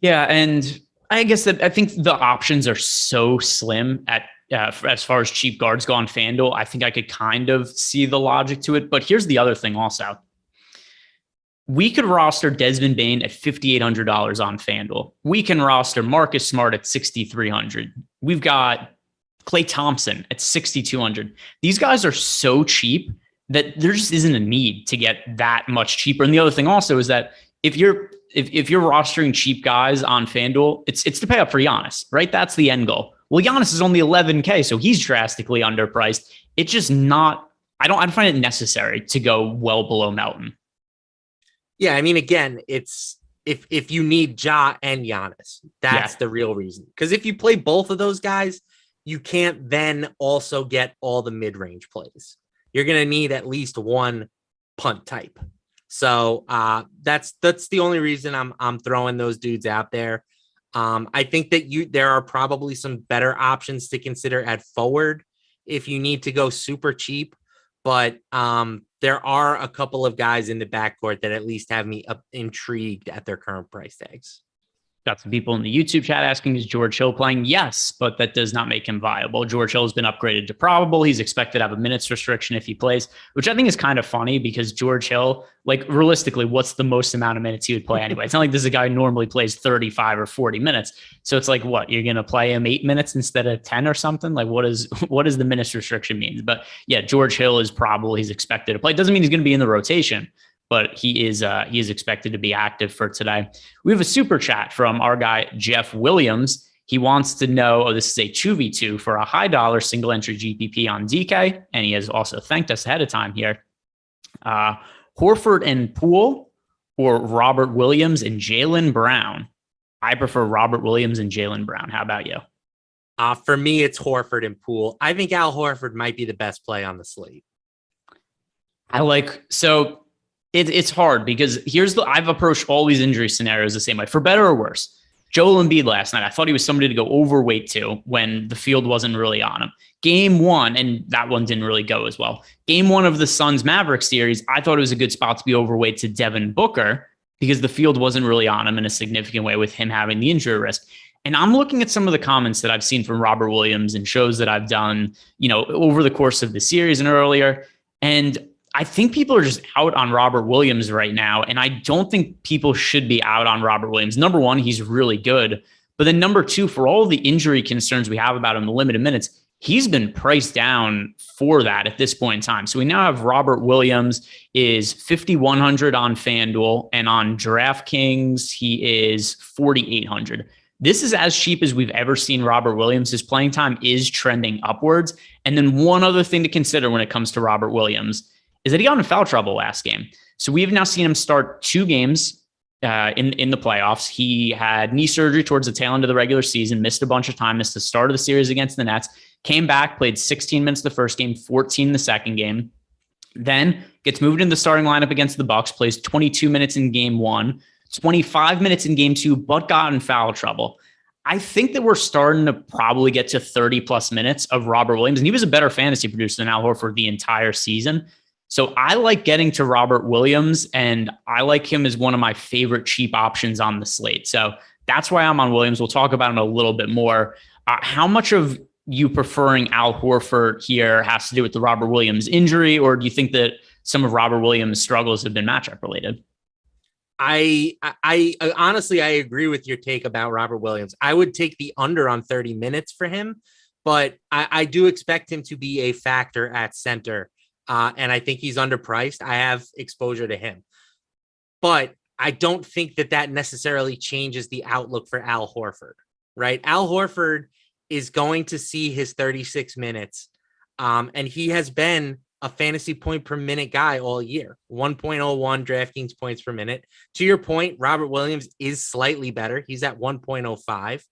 Yeah, and I guess that I think the options are so slim at as far as cheap guards go on FanDuel. I think I could kind of see the logic to it. But here's the other thing also. We could roster Desmond Bane at $5,800 on FanDuel. We can roster Marcus Smart at $6,300. We've got Klay Thompson at $6,200. These guys are so cheap that there just isn't a need to get that much cheaper. And the other thing also is that if you're rostering cheap guys on FanDuel, it's to pay up for Giannis, right? That's the end goal. Well, Giannis is only $11K, so he's drastically underpriced. It's just not. I don't find it necessary to go well below Melton. Yeah, I mean, again, it's if you need Ja and Giannis, that's the real reason. Because if you play both of those guys, you can't then also get all the mid-range plays. You're going to need at least one punt type. So that's the only reason I'm throwing those dudes out there. I think that there are probably some better options to consider at forward if you need to go super cheap, but there are a couple of guys in the backcourt that at least have me intrigued at their current price tags. Got some people in the YouTube chat asking, is George Hill playing? Yes, but that does not make him viable. George Hill has been upgraded to probable. He's expected to have a minutes restriction if he plays, which I think is kind of funny because George Hill, like realistically, what's the most amount of minutes he would play anyway? It's not like this is a guy who normally plays 35 or 40 minutes. So it's like, what, you're going to play him 8 minutes instead of 10 or something? Like what does the minutes restriction mean? But yeah, George Hill is probable. He's expected to play. It doesn't mean he's going to be in the rotation, but he is expected to be active for today. We have a super chat from our guy, Jeff Williams. He wants to know, this is a 2v2 for a high dollar single entry GPP on DK. And he has also thanked us ahead of time here. Horford and Poole or Robert Williams and Jaylen Brown? I prefer Robert Williams and Jaylen Brown. How about you? For me, it's Horford and Poole. I think Al Horford might be the best play on the slate. It's hard because I've approached all these injury scenarios the same way, for better or worse. Joel Embiid last night, I thought he was somebody to go overweight to when the field wasn't really on him. Game 1, and that one didn't really go as well. Game 1 of the Suns Mavericks series, I thought it was a good spot to be overweight to Devin Booker because the field wasn't really on him in a significant way with him having the injury risk. And I'm looking at some of the comments that I've seen from Robert Williams and shows that I've done, over the course of the series and earlier. And I think people are just out on Robert Williams right now, and I don't think people should be out on Robert Williams. Number one, he's really good. But then number two, for all the injury concerns we have about him, the limited minutes, he's been priced down for that at this point in time. So we now have Robert Williams is 5,100 on FanDuel, and on DraftKings, he is 4,800. This is as cheap as we've ever seen Robert Williams. His playing time is trending upwards. And then one other thing to consider when it comes to Robert Williams is that he got in foul trouble last game. So we've now seen him start 2 games in the playoffs. He had knee surgery towards the tail end of the regular season, missed a bunch of time, missed the start of the series against the Nets, came back, played 16 minutes the first game, 14 the second game, then gets moved into the starting lineup against the Bucks, plays 22 minutes in game 1, 25 minutes in game 2, but got in foul trouble. I think that we're starting to probably get to 30 plus minutes of Robert Williams, and he was a better fantasy producer than Al Horford the entire season. So I like getting to Robert Williams, and I like him as one of my favorite cheap options on the slate. So that's why I'm on Williams. We'll talk about him a little bit more. How much of you preferring Al Horford here has to do with the Robert Williams injury, or do you think that some of Robert Williams' struggles have been matchup related? I honestly, I agree with your take about Robert Williams. I would take the under on 30 minutes for him, but I do expect him to be a factor at center. And I think he's underpriced. I have exposure to him, but I don't think that necessarily changes the outlook for Al Horford, right? Al Horford is going to see his 36 minutes. And he has been a fantasy point per minute guy all year, 1.01 DraftKings points per minute. To your point, Robert Williams is slightly better. He's at 1.05,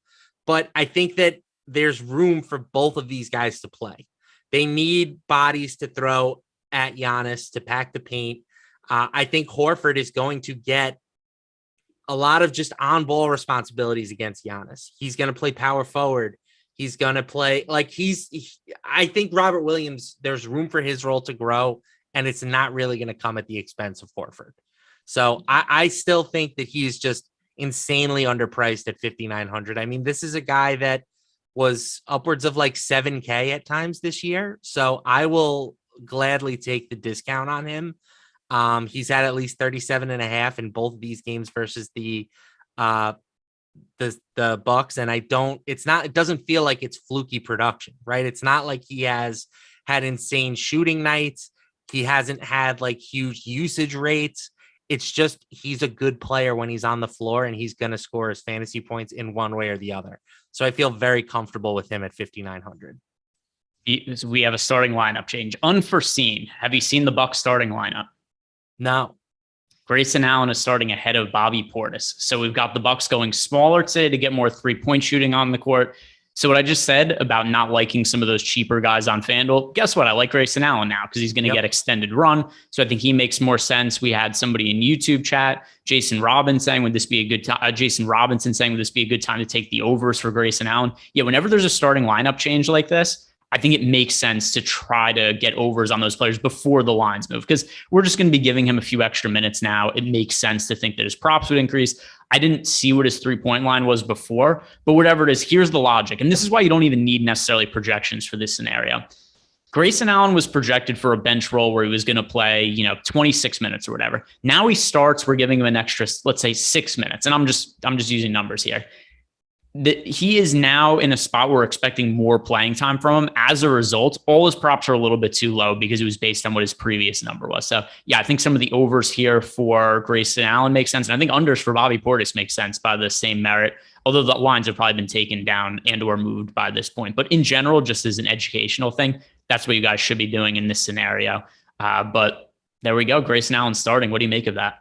but I think that there's room for both of these guys to play. They need bodies to throw at Giannis to pack the paint. I think Horford is going to get a lot of just on-ball responsibilities against Giannis. He's going to play power forward. He's going to play I think Robert Williams, there's room for his role to grow, and it's not really going to come at the expense of Horford. So I still think that he's just insanely underpriced at 5,900. I mean, this is a guy that was upwards of like 7K at times this year. So I will gladly take the discount on him. He's had at least 37.5 in both of these games versus the Bucks. And it doesn't feel like it's fluky production, right? It's not like he has had insane shooting nights. He hasn't had like huge usage rates. It's just, he's a good player when he's on the floor, and he's going to score his fantasy points in one way or the other. So I feel very comfortable with him at 5,900. We have a starting lineup change. Unforeseen. Have you seen the Bucks starting lineup? No. Grayson Allen is starting ahead of Bobby Portis. So we've got the Bucks going smaller today to get more 3-point shooting on the court. So what I just said about not liking some of those cheaper guys on FanDuel, guess what? I like Grayson Allen now because he's going to get extended run. So I think he makes more sense. We had somebody in YouTube chat, Jason Robinson saying, would this be a good time? Would this be a good time to take the overs for Grayson Allen? Yeah, whenever there's a starting lineup change like this, I think it makes sense to try to get overs on those players before the lines move because we're just going to be giving him a few extra minutes now. It makes sense to think that his props would increase. I didn't see what his 3-point line was before, but whatever it is, here's the logic. And this is why you don't even need necessarily projections for this scenario. Grayson Allen was projected for a bench role where he was going to play, 26 minutes or whatever. Now he starts, we're giving him an extra, let's say 6 minutes. And I'm just using numbers here. He is now in a spot where we're expecting more playing time from him. As a result, all his props are a little bit too low because it was based on what his previous number was. So yeah, I think some of the overs here for Grayson Allen makes sense. And I think unders for Bobby Portis makes sense by the same merit, although the lines have probably been taken down and or moved by this point. But in general, just as an educational thing, that's what you guys should be doing in this scenario. But there we go. Grayson Allen starting. What do you make of that?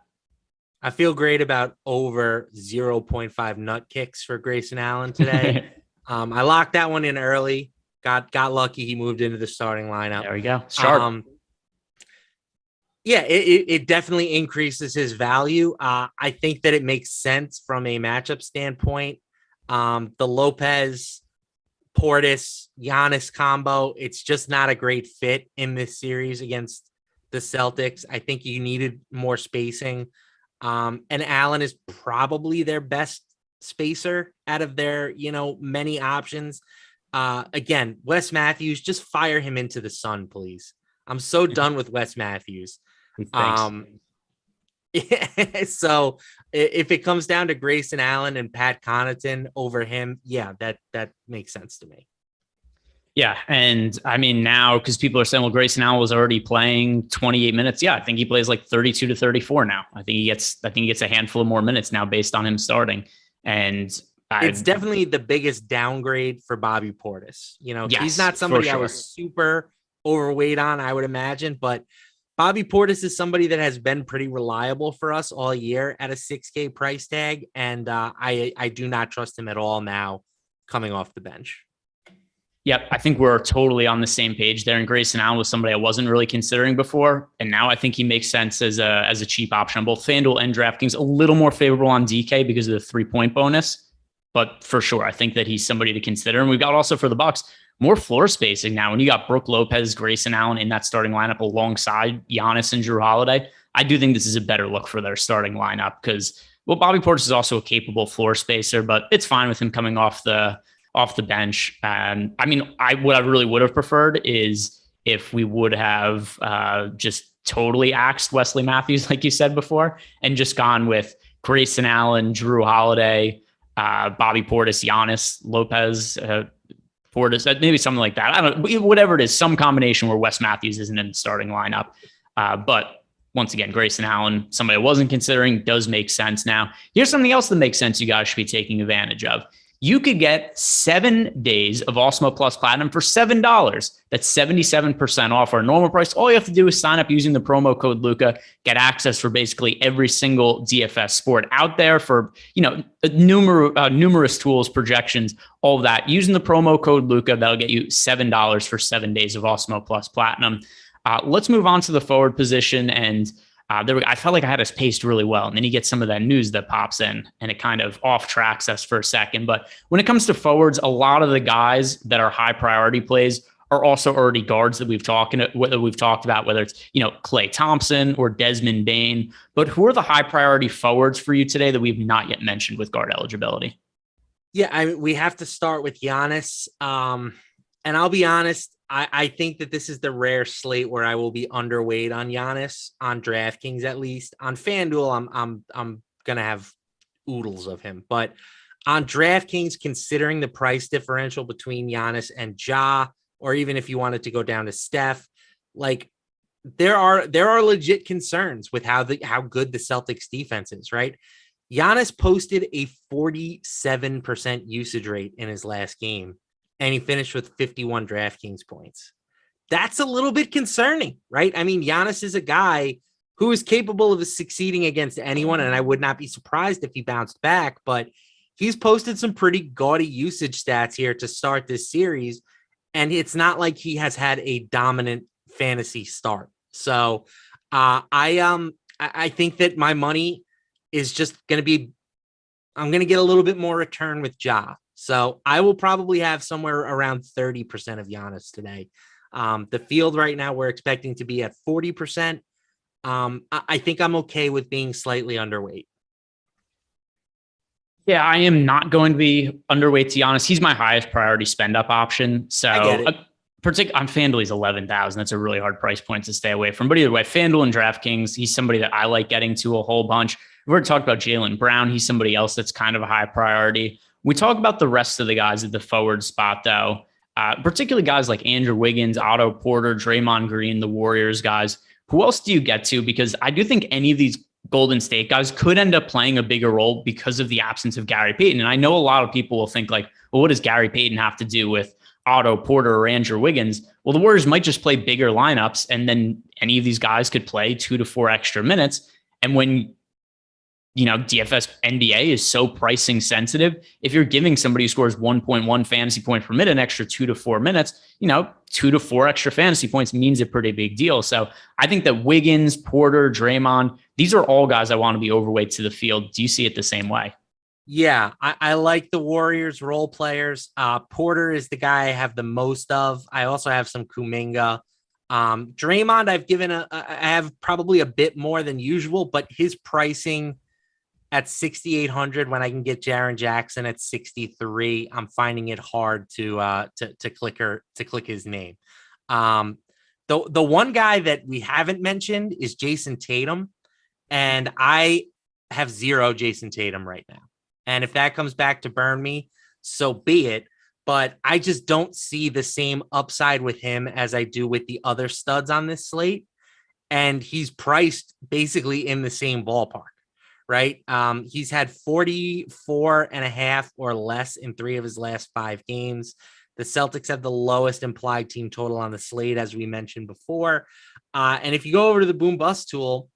I feel great about over 0.5 nut kicks for Grayson Allen today. I locked that one in early. Got lucky. He moved into the starting lineup. There we go. Sharp. Yeah, it definitely increases his value. I think that it makes sense from a matchup standpoint. The Lopez, Portis, Giannis combo, it's just not a great fit in this series against the Celtics. I think you needed more spacing. And Allen is probably their best spacer out of their, many options. Again, Wes Matthews, just fire him into the sun, please. I'm so done with Wes Matthews. So if it comes down to Grayson Allen and Pat Connaughton over him, yeah, that makes sense to me. Yeah. And I mean, now, because people are saying, well, Grayson Allen was already playing 28 minutes. Yeah, I think he plays like 32 to 34 now. I think he gets a handful of more minutes now based on him starting. And it's definitely the biggest downgrade for Bobby Portis. Yes, he's not somebody I was super overweight on, I would imagine, but Bobby Portis is somebody that has been pretty reliable for us all year at a $6K price tag. And I do not trust him at all now coming off the bench. Yep, I think we're totally on the same page there. And Grayson Allen was somebody I wasn't really considering before, and now I think he makes sense as a cheap option on both FanDuel and DraftKings. A little more favorable on DK because of the 3-point bonus, but for sure, I think that he's somebody to consider. And we've got also for the Bucks more floor spacing now. When you got Brook Lopez, Grayson Allen in that starting lineup alongside Giannis and Jrue Holiday, I do think this is a better look for their starting lineup because Bobby Portis is also a capable floor spacer, but it's fine with him coming off the bench. I mean, what I really would have preferred is if we would have just totally axed Wesley Matthews, like you said before, and just gone with Grayson Allen, Jrue Holiday, Bobby Portis, Giannis, Lopez, Portis, maybe something like that. I don't know, whatever it is, some combination where Wes Matthews isn't in the starting lineup. But once again, Grayson Allen, somebody I wasn't considering, does make sense now. Here's something else that makes sense you guys should be taking advantage of. You could get 7 days of Awesemo Plus Platinum for $7. That's 77% off our normal price. All you have to do is sign up using the promo code Luca, get access for basically every single DFS sport out there for, numerous tools, projections, all of that. Using the promo code Luca, that'll get you $7 for 7 days of Awesemo Plus Platinum. Let's move on to the forward position. And I felt like I had us paced really well. And then you get some of that news that pops in and it kind of off tracks us for a second. But when it comes to forwards, a lot of the guys that are high priority plays are also already guards that we've talked about, whether it's, Klay Thompson or Desmond Bane. But who are the high priority forwards for you today that we've not yet mentioned with guard eligibility? Yeah, we have to start with Giannis. And I'll be honest, I think that this is the rare slate where I will be underweight on Giannis on DraftKings, at least. On FanDuel, I'm gonna have oodles of him, but on DraftKings, considering the price differential between Giannis and Ja, or even if you wanted to go down to Steph, like there are legit concerns with how good the Celtics defense is, right? Giannis posted a 47% usage rate in his last game, and he finished with 51 DraftKings points. That's a little bit concerning, right? I mean, Giannis is a guy who is capable of succeeding against anyone, and I would not be surprised if he bounced back, but he's posted some pretty gaudy usage stats here to start this series, and it's not like he has had a dominant fantasy start. So I think that my money is just going to be, I'm going to get a little bit more return with Ja. So I will probably have somewhere around 30% of Giannis today. The field right now, we're expecting to be at 40%. I think I'm okay with being slightly underweight. Yeah, I am not going to be underweight to Giannis. He's my highest priority spend up option. So on FanDuel, he's 11,000. That's a really hard price point to stay away from. But either way, FanDuel and DraftKings, he's somebody that I like getting to a whole bunch. We've already talked about Jaylen Brown. He's somebody else that's kind of a high priority. We talk about the rest of the guys at the forward spot, though, particularly guys like Andrew Wiggins, Otto Porter, Draymond Green, the Warriors guys. Who else do you get to? Because I do think any of these Golden State guys could end up playing a bigger role because of the absence of Gary Payton. And I know a lot of people will think like, well, what does Gary Payton have to do with Otto Porter or Andrew Wiggins? Well, the Warriors might just play bigger lineups, and then any of these guys could play 2 to 4 extra minutes. And when, DFS NBA is so pricing sensitive, if you're giving somebody who scores 1.1 fantasy point per minute an extra 2 to 4 minutes, 2 to 4 extra fantasy points means a pretty big deal. So I think that Wiggins, Porter, Draymond, these are all guys I want to be overweight to the field. Do you see it the same way? Yeah, I like the Warriors role players. Porter is the guy I have the most of. I also have some Kuminga. Draymond, I have probably a bit more than usual, but his pricing at 6,800 when I can get Jaren Jackson at 63, I'm finding it hard to click his name. The one guy that we haven't mentioned is Jason Tatum, and I have 0 Jason Tatum right now. And if that comes back to burn me, so be it. But I just don't see the same upside with him as I do with the other studs on this slate. And he's priced basically in the same ballpark, right? He's had 44.5 or less in 3 of his last 5 games. The Celtics have the lowest implied team total on the slate, as we mentioned before. And if you go over to the Boom Bust tool,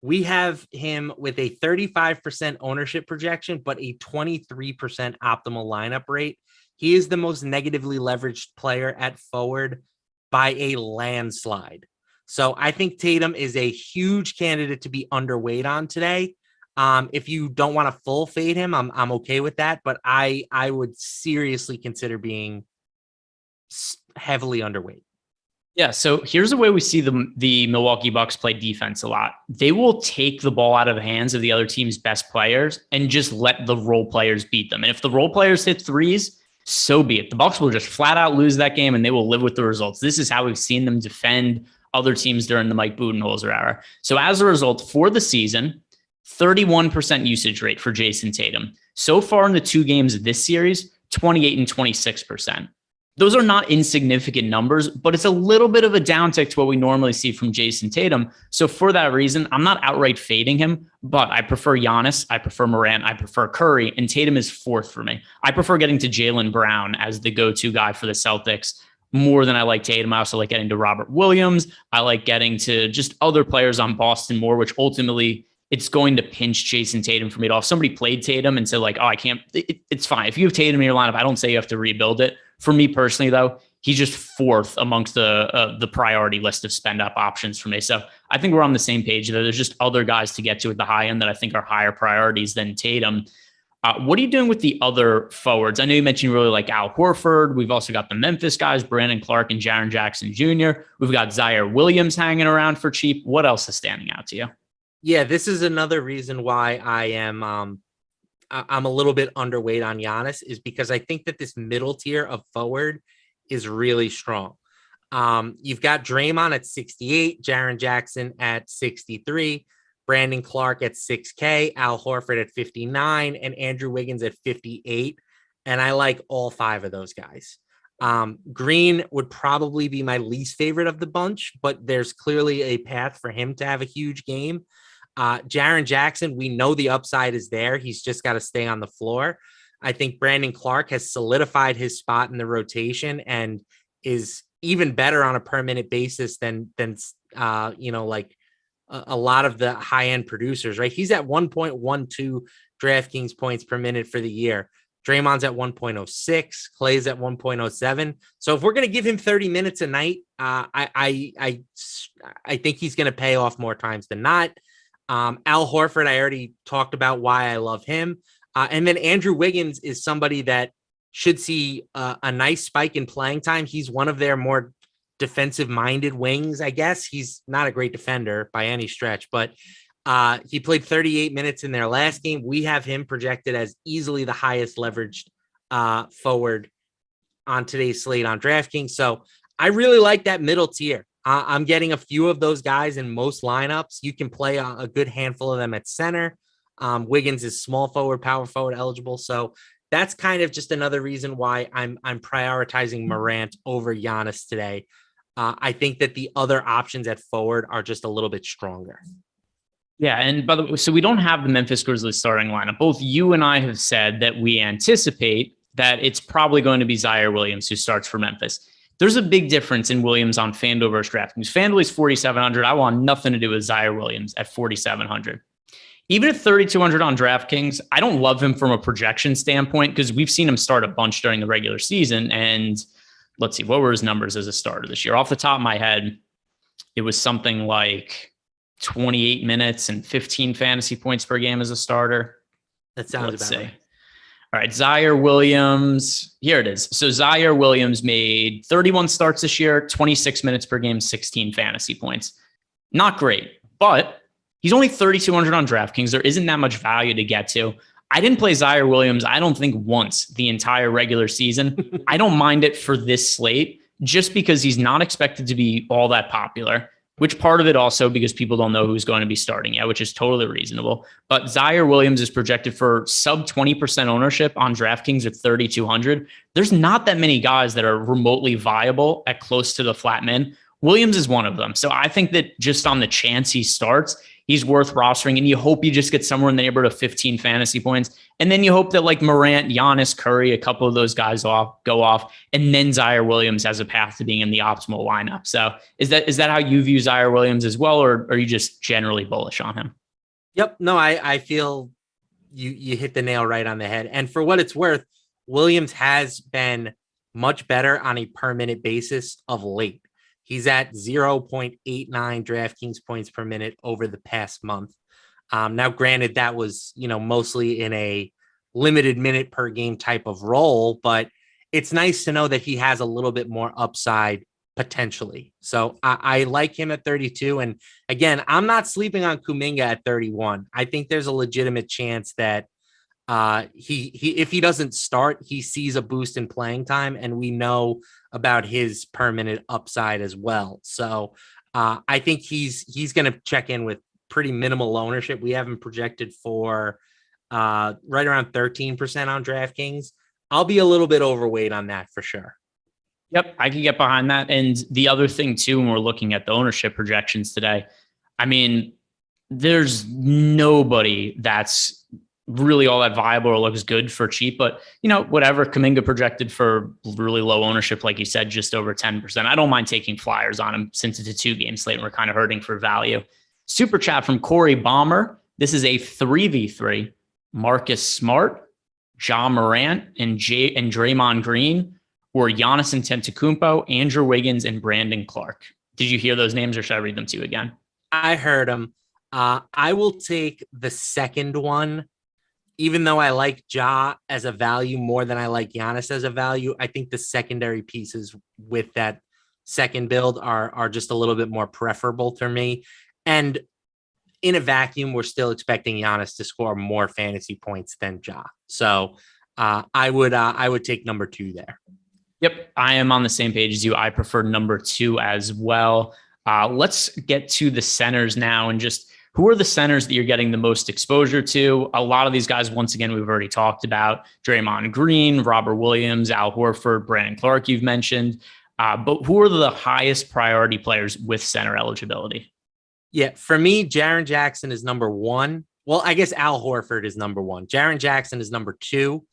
we have him with a 35% ownership projection, but a 23% optimal lineup rate. He is the most negatively leveraged player at forward by a landslide. So I think Tatum is a huge candidate to be underweight on today. If you don't want to full fade him, I'm okay with that, but I would seriously consider being heavily underweight. Yeah, so here's the way we see the Milwaukee Bucks play defense a lot. They will take the ball out of the hands of the other team's best players and just let the role players beat them. And if the role players hit threes, so be it. The Bucks will just flat out lose that game, and they will live with the results. This is how we've seen them defend other teams during the Mike Budenholzer era. So as a result, for the season, 31% usage rate for Jason Tatum. So far in the 2 games of this series, 28 and 26%. Those are not insignificant numbers, but it's a little bit of a downtick to what we normally see from Jason Tatum. So for that reason, I'm not outright fading him, but I prefer Giannis, I prefer Morant, I prefer Curry, and Tatum is 4th for me. I prefer getting to Jaylen Brown as the go-to guy for the Celtics more than I like Tatum. I also like getting to Robert Williams. I like getting to just other players on Boston more, which ultimately it's going to pinch Jason Tatum for me to off. Somebody played Tatum and said like, oh, I can't, it's fine. If you have Tatum in your lineup, I don't say you have to rebuild it. For me personally, though, he's just 4th amongst the priority list of spend up options for me. So I think we're on the same page there. There's just other guys to get to at the high end that I think are higher priorities than Tatum. What are you doing with the other forwards? I know you mentioned you really like Al Horford. We've also got the Memphis guys, Brandon Clark and Jaren Jackson Jr. We've got Zaire Williams hanging around for cheap. What else is standing out to you? Yeah, this is another reason why I'm a little bit underweight on Giannis, is because I think that this middle tier of forward is really strong. You've got Draymond at 68, Jaren Jackson at 63, Brandon Clark at 6K, Al Horford at 59, and Andrew Wiggins at 58. And I like all 5 of those guys. Green would probably be my least favorite of the bunch, but there's clearly a path for him to have a huge game. Jaren Jackson, we know the upside is there. He's just got to stay on the floor. I think Brandon Clark has solidified his spot in the rotation and is even better on a per minute basis than like a lot of the high end producers, right? He's at 1.12 DraftKings points per minute for the year. Draymond's at 1.06, Clay's at 1.07. So if we're going to give him 30 minutes a night, I think he's going to pay off more times than not. Al Horford, I already talked about why I love him. And then Andrew Wiggins is somebody that should see a nice spike in playing time. He's one of their more defensive-minded wings, I guess. He's not a great defender by any stretch, but he played 38 minutes in their last game. We have him projected as easily the highest leveraged forward on today's slate on DraftKings. So I really like that middle tier. I'm getting a few of those guys in most lineups. You can play a good handful of them at center. Wiggins is small forward, power forward eligible. So that's kind of just another reason why I'm prioritizing Morant over Giannis today. I think that the other options at forward are just a little bit stronger. Yeah, and by the way, so we don't have the Memphis Grizzlies starting lineup. Both you and I have said that we anticipate that it's probably going to be Zaire Williams who starts for Memphis. There's a big difference in Williams on FanDuel versus DraftKings. FanDuel is 4,700. I want nothing to do with Zaire Williams at 4,700. Even at 3,200 on DraftKings, I don't love him from a projection standpoint because we've seen him start a bunch during the regular season. And let's see, what were his numbers as a starter this year? Off the top of my head, it was something like 28 minutes and 15 fantasy points per game as a starter. That sounds about right. All right, Zaire Williams. Here it is. So Zaire Williams made 31 starts this year, 26 minutes per game, 16 fantasy points. Not great, but he's only 3,200 on DraftKings. There isn't that much value to get to. I didn't play Zaire Williams, I don't think once the entire regular season. I don't mind it for this slate just because he's not expected to be all that popular, which part of it also because people don't know who's going to be starting yet, which is totally reasonable. But Zaire Williams is projected for sub 20% ownership on DraftKings at 3,200. There's not that many guys that are remotely viable at close to the flat min. Williams is one of them. So I think that just on the chance he starts, he's worth rostering, and you hope you just get somewhere in the neighborhood of 15 fantasy points. And then you hope that like Morant, Giannis, Curry, a couple of those guys go off, and then Zaire Williams has a path to being in the optimal lineup. So is that how you view Zaire Williams as well, or are you just generally bullish on him? Yep. No, I feel you hit the nail right on the head. And for what it's worth, Williams has been much better on a per minute basis of late. He's at 0.89 DraftKings points per minute over the past month. Now, granted, that was, mostly in a limited minute per game type of role, but it's nice to know that he has a little bit more upside potentially. So I like him at 32. And again, I'm not sleeping on Kuminga at 31. I think there's a legitimate chance that he if he doesn't start, he sees a boost in playing time, and we know about his per minute upside as well. So I think he's going to check in with pretty minimal ownership. We have him projected for right around 13% on DraftKings. I'll be a little bit overweight on that for sure. Yep, I can get behind that. And the other thing too, when we're looking at the ownership projections today, I mean, there's nobody that's really all that viable or looks good for cheap, but whatever. Kuminga projected for really low ownership, like you said, just over 10%. I don't mind taking flyers on him since it's a 2-game slate and we're kind of hurting for value. Super chat from Corey Bomber. This is a 3v3. Marcus Smart, Ja Morant, and Draymond Green, or Giannis Antetokounmpo, Andrew Wiggins, and Brandon Clark. Did you hear those names, or should I read them to you again? I heard them. I will take the second one. Even though I like Ja as a value more than I like Giannis as a value, I think the secondary pieces with that second build are just a little bit more preferable to me. And in a vacuum, we're still expecting Giannis to score more fantasy points than Ja. So I would take number 2 there. Yep, I am on the same page as you. I prefer number 2 as well. Let's get to the centers now and just who are the centers that you're getting the most exposure to? A lot of these guys, once again, we've already talked about. Draymond Green, Robert Williams, Al Horford, Brandon Clark, you've mentioned. But who are the highest priority players with center eligibility? Yeah, for me, Jaren Jackson is number 1. Well, I guess Al Horford is number 1. Jaren Jackson is number 2.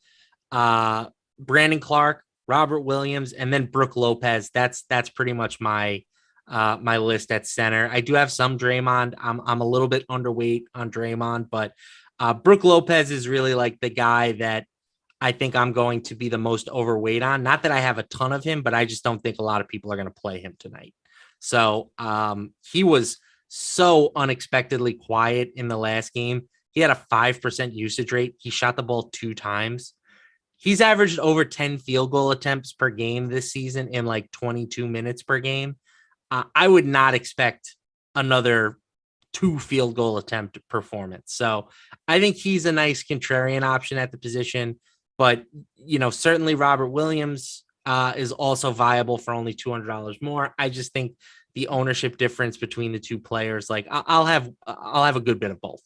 Brandon Clark, Robert Williams, and then Brook Lopez. That's pretty much my my list at center. I do have some Draymond. I'm a little bit underweight on Draymond, but Brook Lopez is really like the guy that I think I'm going to be the most overweight on. Not that I have a ton of him, but I just don't think a lot of people are going to play him tonight. So he was so unexpectedly quiet in the last game. He had a 5% usage rate. He shot the ball 2 times. He's averaged over 10 field goal attempts per game this season in like 22 minutes per game. I would not expect another 2 field goal attempt performance. So I think he's a nice contrarian option at the position. But, certainly Robert Williams is also viable for only $200 more. I just think the ownership difference between the two players, like I'll have a good bit of both.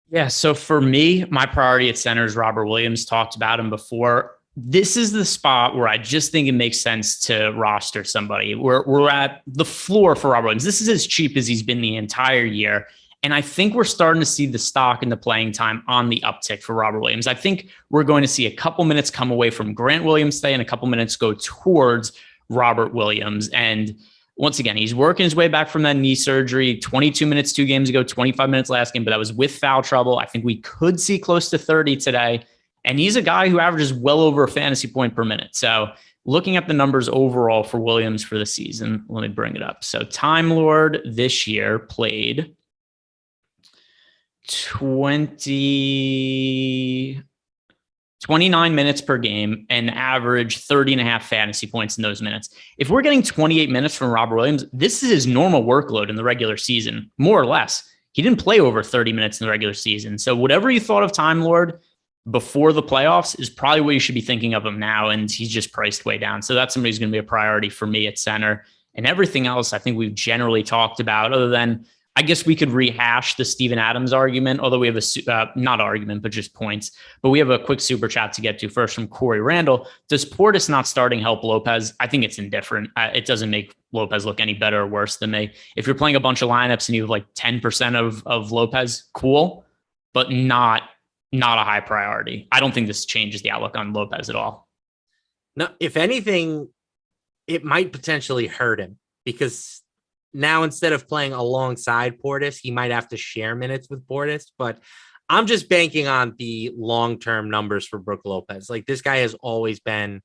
Yeah. So for me, my priority at center is Robert Williams. Talked about him before. This is the spot where I just think it makes sense to roster somebody. We're at the floor for Robert Williams. This is as cheap as he's been the entire year. And I think we're starting to see the stock and the playing time on the uptick for Robert Williams. I think we're going to see a couple minutes come away from Grant Williams today and a couple minutes go towards Robert Williams. And once again, he's working his way back from that knee surgery, 22 minutes 2 games ago, 25 minutes last game, but that was with foul trouble. I think we could see close to 30 today. And he's a guy who averages well over a fantasy point per minute. So looking at the numbers overall for Williams for the season, let me bring it up. So Time Lord this year played 29 minutes per game and average 30.5 fantasy points in those minutes. If we're getting 28 minutes from Robert Williams, this is his normal workload in the regular season, more or less. He didn't play over 30 minutes in the regular season. So whatever you thought of Time Lord before the playoffs is probably what you should be thinking of him now. And he's just priced way down. So that's somebody who's going to be a priority for me at center. And everything else, I think we've generally talked about, other than I guess we could rehash the Steven Adams argument, although we have not argument, but just points. But we have a quick super chat to get to first from Corey Randall. Does Portis not starting help Lopez? I think it's indifferent. It doesn't make Lopez look any better or worse than me. If you're playing a bunch of lineups and you have like 10% of Lopez, cool, but not a high priority. I don't think this changes the outlook on Lopez at all. No, if anything, it might potentially hurt him because now instead of playing alongside Portis, he might have to share minutes with Portis. But I'm just banking on the long-term numbers for Brook Lopez. Like this guy has always been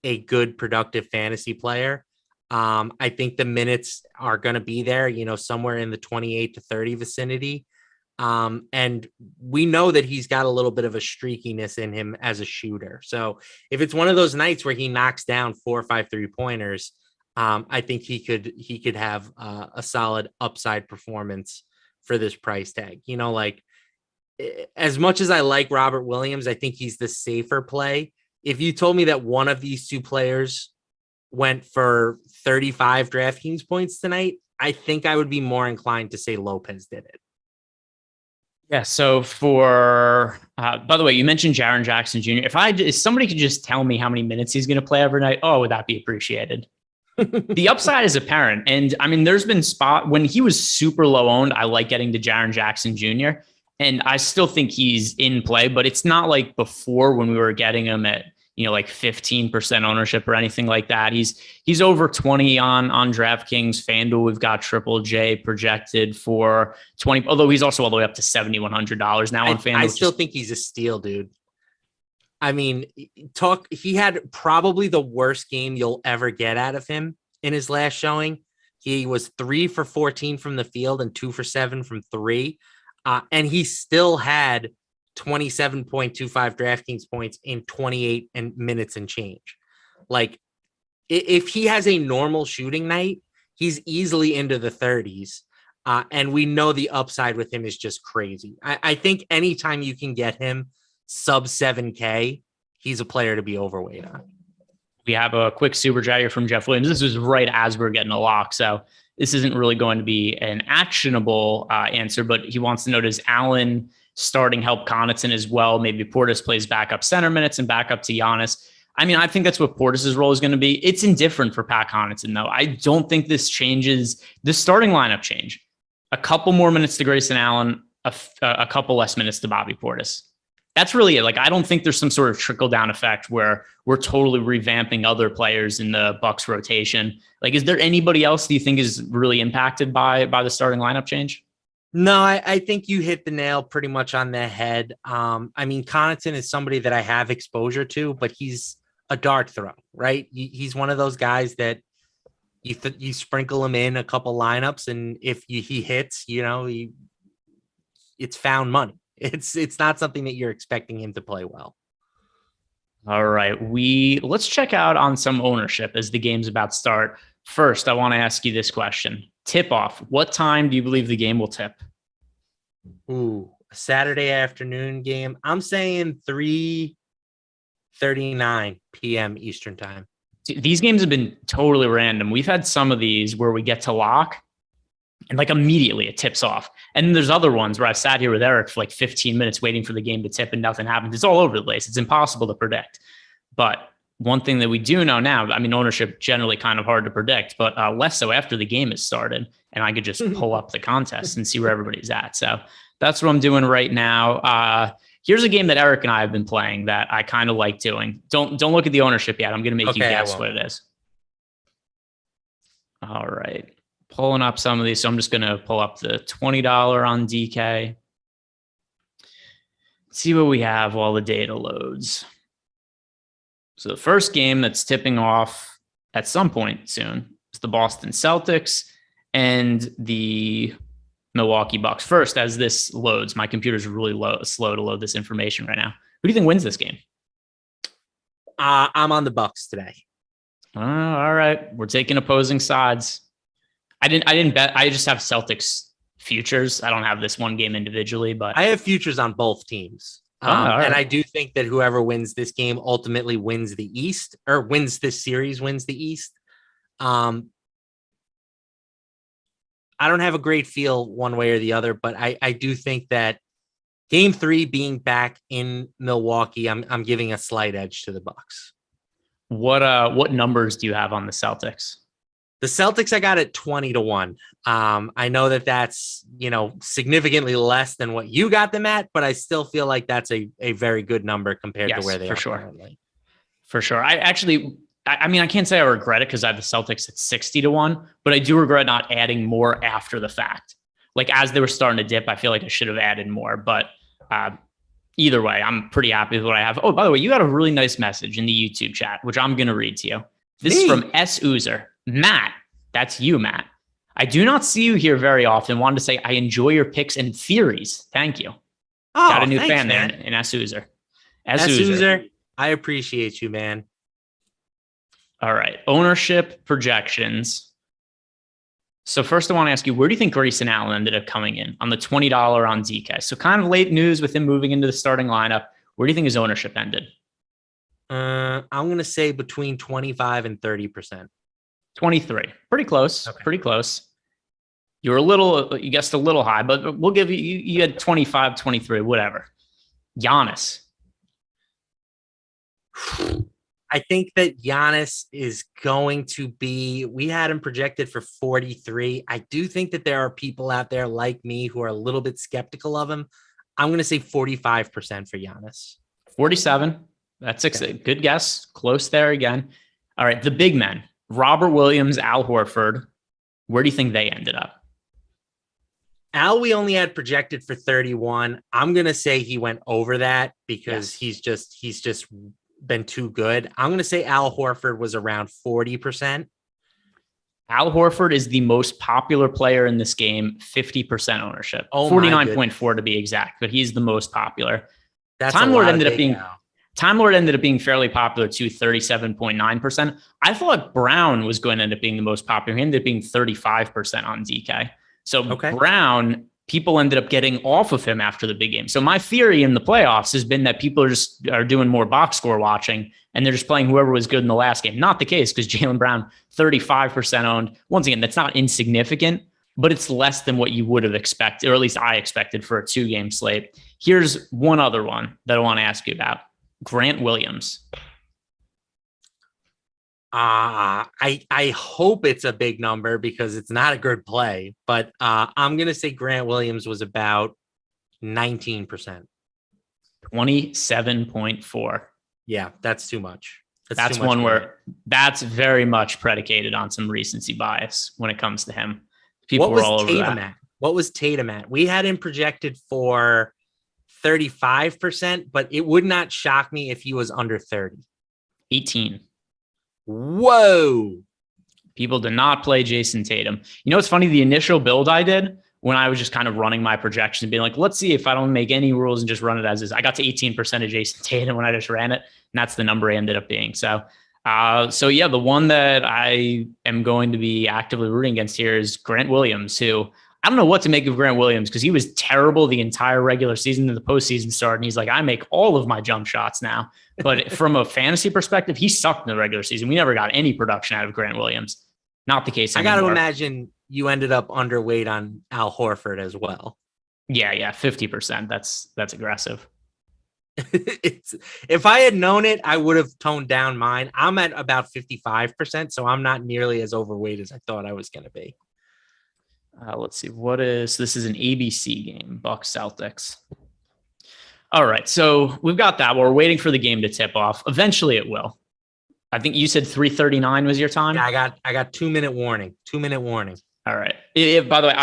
a good, productive fantasy player. I think the minutes are going to be there, somewhere in the 28 to 30 vicinity. And we know that he's got a little bit of a streakiness in him as a shooter. So if it's one of those nights where he knocks down 4 or 5 3-pointers, I think he could have a solid upside performance for this price tag. Like as much as I like Robert Williams, I think he's the safer play. If you told me that one of these two players went for 35 DraftKings points tonight, I think I would be more inclined to say Lopez did it. Yeah. So by the way, you mentioned Jaren Jackson Jr. If somebody could just tell me how many minutes he's going to play every night, would that be appreciated? The upside is apparent. And I mean, there's been when he was super low owned, I like getting to Jaren Jackson Jr. And I still think he's in play, but it's not like before when we were getting him at, like 15% ownership or anything like that. He's over 20 on DraftKings. FanDuel, we've got Triple J projected for 20, although he's also all the way up to $7,100 now on FanDuel. I still think he's a steal, dude. I mean, he had probably the worst game you'll ever get out of him in his last showing. He was 3 for 14 from the field and 2 for 7 from 3. And he still had 27.25 DraftKings points in 28 minutes and change. Like if he has a normal shooting night, he's easily into the 30s. And we know the upside with him is just crazy. I think anytime you can get him sub 7K, he's a player to be overweight on. We have a quick super chat here from Jeff Williams. This was right as we're getting a lock. So this isn't really going to be an actionable answer, but he wants to know, does Allen starting help Connaughton as well? Maybe Portis plays backup center minutes and back up to Giannis. I mean, I think that's what Portis's role is going to be. It's indifferent for Pat Connaughton, though. I don't think this changes the starting lineup change. A couple more minutes to Grayson Allen, a couple less minutes to Bobby Portis. That's really it. Like, I don't think there's some sort of trickle down effect where we're totally revamping other players in the Bucks rotation. Like, is there anybody else do you think is really impacted by the starting lineup change? No, I think you hit the nail pretty much on the head. I mean, Connaughton is somebody that I have exposure to, but he's a dart throw, right? He's one of those guys that you sprinkle him in a couple lineups, and if he hits, it's found money. It's not something that you're expecting him to play well. All right, let's check out on some ownership as the game's about to start. First, I want to ask you this question. Tip off. What time do you believe the game will tip? Ooh, a Saturday afternoon game. I'm saying 3:39 p.m. Eastern time. These games have been totally random. We've had some of these where we get to lock and like immediately it tips off. And then there's other ones where I've sat here with Eric for like 15 minutes waiting for the game to tip and nothing happens. It's all over the place. It's impossible to predict. But one thing that we do know now, I mean, ownership generally kind of hard to predict, but less so after the game has started. And I could just pull up the contest and see where everybody's at. So that's what I'm doing right now. Here's a game that Eric and I have been playing that I kind of like doing. Don't look at the ownership yet. I'm going to make you guess what it is. All right. Pulling up some of these. So I'm just going to pull up the $20 on DK. See what we have while the data loads. So the first game that's tipping off at some point soon is the Boston Celtics and the Milwaukee Bucks. First, as this loads, my computer's really slow to load this information right now. Who do you think wins this game? I'm on the Bucks today. All right. We're taking opposing sides. I didn't bet. I just have Celtics futures. I don't have this one game individually, but I have futures on both teams. Right. And I do think that whoever wins this game ultimately wins the East, or wins this series, wins the East. I don't have a great feel one way or the other, but I do think that game 3 being back in Milwaukee, I'm giving a slight edge to the Bucks. What numbers do you have on the Celtics? The Celtics, I got at 20-1. I know that's, significantly less than what you got them at, but I still feel like that's a very good number compared to where they are currently. For sure. I mean, I can't say I regret it because I have the Celtics at 60-1, but I do regret not adding more after the fact. Like as they were starting to dip, I feel like I should have added more, but either way, I'm pretty happy with what I have. Oh, by the way, you got a really nice message in the YouTube chat, which I'm going to read to you. This is from S. Uzer. Matt, that's you, Matt. I do not see you here very often. Wanted to say I enjoy your picks and theories. Thank you. Got a new fan there in S. Uzer. S. Uzer, I appreciate you, man. All right. Ownership projections. So first I want to ask you, where do you think Grayson Allen ended up coming in on the $20 on DK? So kind of late news with him moving into the starting lineup. Where do you think his ownership ended? I'm going to say between 25 and 30%. 23. Pretty close. Okay. Pretty close. You guessed a little high, but we'll give you had 25, 23, whatever. Giannis. I think that Giannis is going to be, we had him projected for 43. I do think that there are people out there like me who are a little bit skeptical of him. I'm going to say 45% for Giannis. 47. That's a good guess. Close there again. All right. The big men, Robert Williams, Al Horford. Where do you think they ended up? Al, we only had projected for 31. I'm going to say he went over that because he's just been too good. I'm going to say Al Horford was around 40%. Al Horford is the most popular player in this game, 50% ownership. 49.4 to be exact, but he's the most popular. Time Lord ended up being fairly popular too, 37.9%. I thought Brown was going to end up being the most popular. He ended up being 35% on DK. So Brown, people ended up getting off of him after the big game. So my theory in the playoffs has been that people are doing more box score watching and they're just playing whoever was good in the last game. Not the case because Jaylen Brown, 35% owned. Once again, that's not insignificant, but it's less than what you would have expected, or at least I expected for a 2-game slate. Here's one other one that I want to ask you about. Grant Williams. I hope it's a big number because it's not a good play, but I'm going to say Grant Williams was about 19%. 27.4. Yeah, that's too much. That's too much one where that's very much predicated on some recency bias when it comes to him. People were all over that. What was Tatum at? We had him projected for 35%, but it would not shock me if he was under 30. 18. Whoa. People did not play Jason Tatum. You know, it's funny. The initial build I did when I was just kind of running my projections and being like, let's see if I don't make any rules and just run it as is. I got to 18% of Jason Tatum when I just ran it. And that's the number I ended up being. So yeah, the one that I am going to be actively rooting against here is Grant Williams, who I don't know what to make of Grant Williams because he was terrible the entire regular season and the postseason started. And he's like, I make all of my jump shots now. But from a fantasy perspective, he sucked in the regular season. We never got any production out of Grant Williams. Not the case anymore. I got to imagine you ended up underweight on Al Horford as well. Yeah, 50%. That's aggressive. If I had known it, I would have toned down mine. I'm at about 55%, so I'm not nearly as overweight as I thought I was going to be. Let's see. This is an ABC game, Bucks Celtics. All right. So we've got that. We're waiting for the game to tip off. Eventually it will. I think you said 3:39 was your time. Yeah, I got 2-minute warning. 2-minute warning. All right. By the way,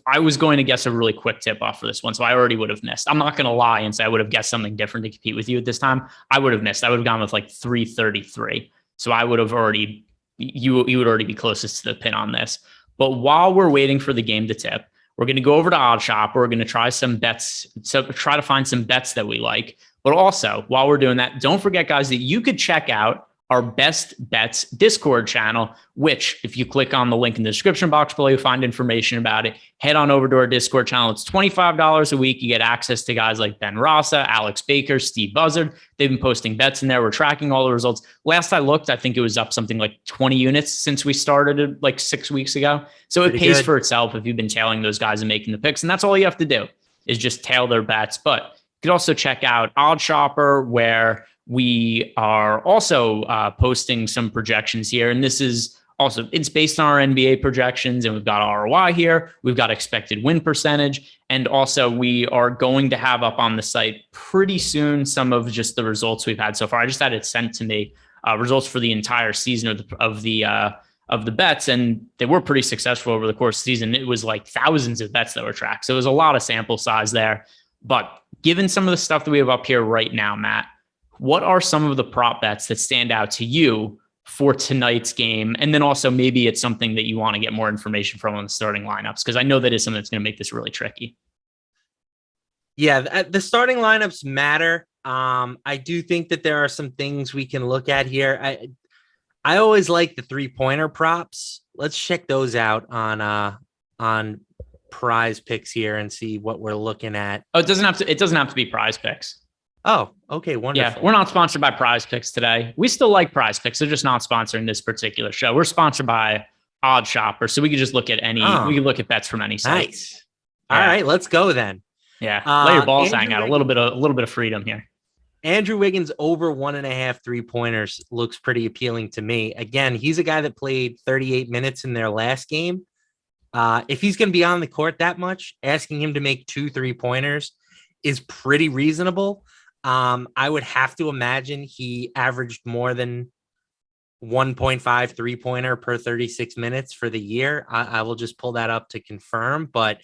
I was going to guess a really quick tip off for this one. So I already would have missed. I'm not going to lie and say I would have guessed something different to compete with you at this time. I would have missed. I would have gone with like 3:33. So I would have already, you would already be closest to the pin on this. But while we're waiting for the game to tip, we're going to go over to Odd Shop. We're going to try some bets. So try to find some bets that we like. But also, while we're doing that, don't forget, guys, that you could check out our Best Bets Discord channel, which if you click on the link in the description box below, you'll find information about it. Head on over to our Discord channel. It's $25 a week. You get access to guys like Ben Rasa, Alex Baker, Steve Buzzard. They've been posting bets in there. We're tracking all the results. Last I looked, I think it was up something like 20 units since we started it like 6 weeks ago. So it pays for itself if you've been tailing those guys and making the picks. And that's all you have to do is just tail their bets. But you could also check out Odd Shopper, where we are also posting some projections here. And this is also, it's based on our NBA projections, and we've got ROI here. We've got expected win percentage. And also we are going to have up on the site pretty soon some of just the results we've had so far. I just had it sent to me, results for the entire season of the bets. And they were pretty successful over the course of the season. It was like thousands of bets that were tracked. So it was a lot of sample size there. But given some of the stuff that we have up here right now, Matt, what are some of the prop bets that stand out to you for tonight's game? And then also maybe it's something that you want to get more information from on the starting lineups, because I know that is something that's going to make this really tricky. Yeah, the starting lineups matter. I do think that there are some things we can look at here. I always like the 3-pointer props. Let's check those out on Prize Picks here and see what we're looking at. Oh, it doesn't have to be Prize Picks. Oh, okay, wonderful. Yeah, we're not sponsored by Prize Picks today. We still like Prize Picks. They're just not sponsoring this particular show. We're sponsored by Odd Shopper, so we could just look at any. We could look at bets from any site. Nice. All right, let's go then. Yeah, let your balls hang out. A little bit of freedom here. Andrew Wiggins over 1.5 3-pointers looks pretty appealing to me. Again, he's a guy that played 38 minutes in their last game. If he's going to be on the court that much, asking him to make 2 3-pointers is pretty reasonable. I would have to imagine he averaged more than 1.5 3-pointer per 36 minutes for the year. I will just pull that up to confirm, but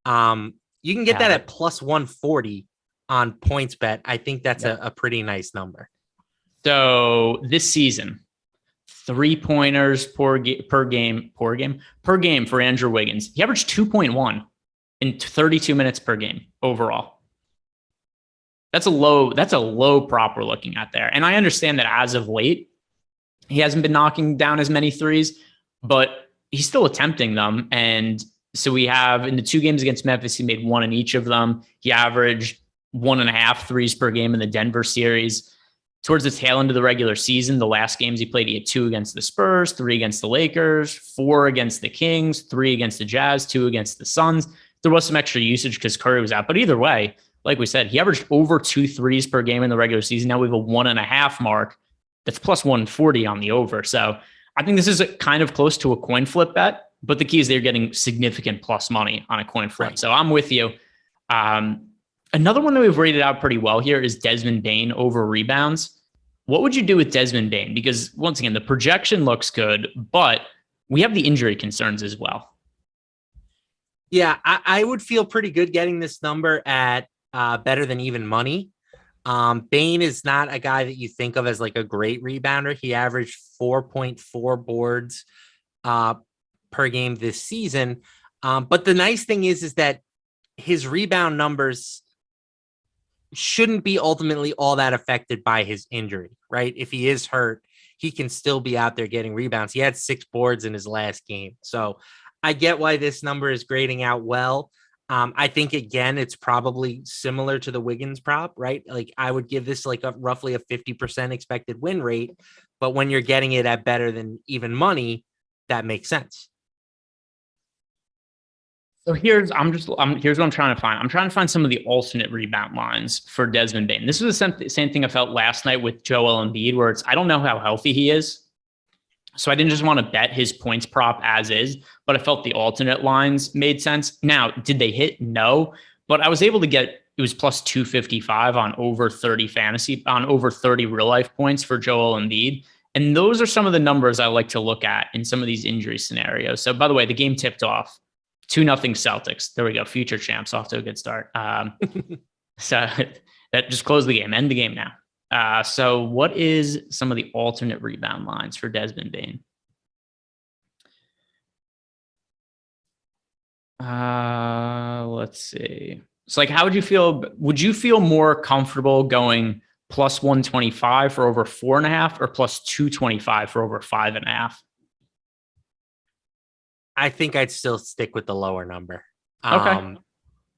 you can get that at plus 140 on PointsBet. I think that's a pretty nice number. So this season, 3-pointers per game for Andrew Wiggins. He averaged 2.1 in 32 minutes per game overall. That's a low prop we're looking at there. And I understand that as of late, he hasn't been knocking down as many threes, but he's still attempting them. And so we have in the 2 games against Memphis, he made 1 in each of them. He averaged 1.5 threes per game in the Denver series. Towards the tail end of the regular season, the last games he played, he had 2 against the Spurs, 3 against the Lakers, 4 against the Kings, 3 against the Jazz, 2 against the Suns. There was some extra usage because Curry was out, but either way, like we said, he averaged over 2 threes per game in the regular season. Now we have a 1.5 mark that's plus 140 on the over. So I think this is kind of close to a coin flip bet, but the key is they're getting significant plus money on a coin flip. Right. So I'm with you. Another one that we've rated out pretty well here is Desmond Bane over rebounds. What would you do with Desmond Bane? Because once again, the projection looks good, but we have the injury concerns as well. Yeah, I would feel pretty good getting this number at better than even money. Bane is not a guy that you think of as like a great rebounder. He averaged 4.4 boards per game this season. But the nice thing is that his rebound numbers shouldn't be ultimately all that affected by his injury, right? If he is hurt, he can still be out there getting rebounds. He had 6 boards in his last game. So I get why this number is grading out well. I think, again, it's probably similar to the Wiggins prop, right? Like I would give this like roughly a 50% expected win rate. But when you're getting it at better than even money, that makes sense. So here's what I'm trying to find. I'm trying to find some of the alternate rebound lines for Desmond Bane. This was the same thing I felt last night with Joel Embiid, where I don't know how healthy he is. So I didn't just want to bet his points prop as is, but I felt the alternate lines made sense. Now, did they hit? No, but I was able to get, it was plus 255 on over 30 fantasy, on over 30 real life points for Joel Embiid. And those are some of the numbers I like to look at in some of these injury scenarios. So by the way, the game tipped off 2-0 Celtics. There we go. Future champs off to a good start. So that just closed the game. End the game now. So what is some of the alternate rebound lines for Desmond Bane? Let's see. So like, how would you feel? Would you feel more comfortable going plus 125 for over 4.5 or plus 225 for over 5.5? I think I'd still stick with the lower number. Okay.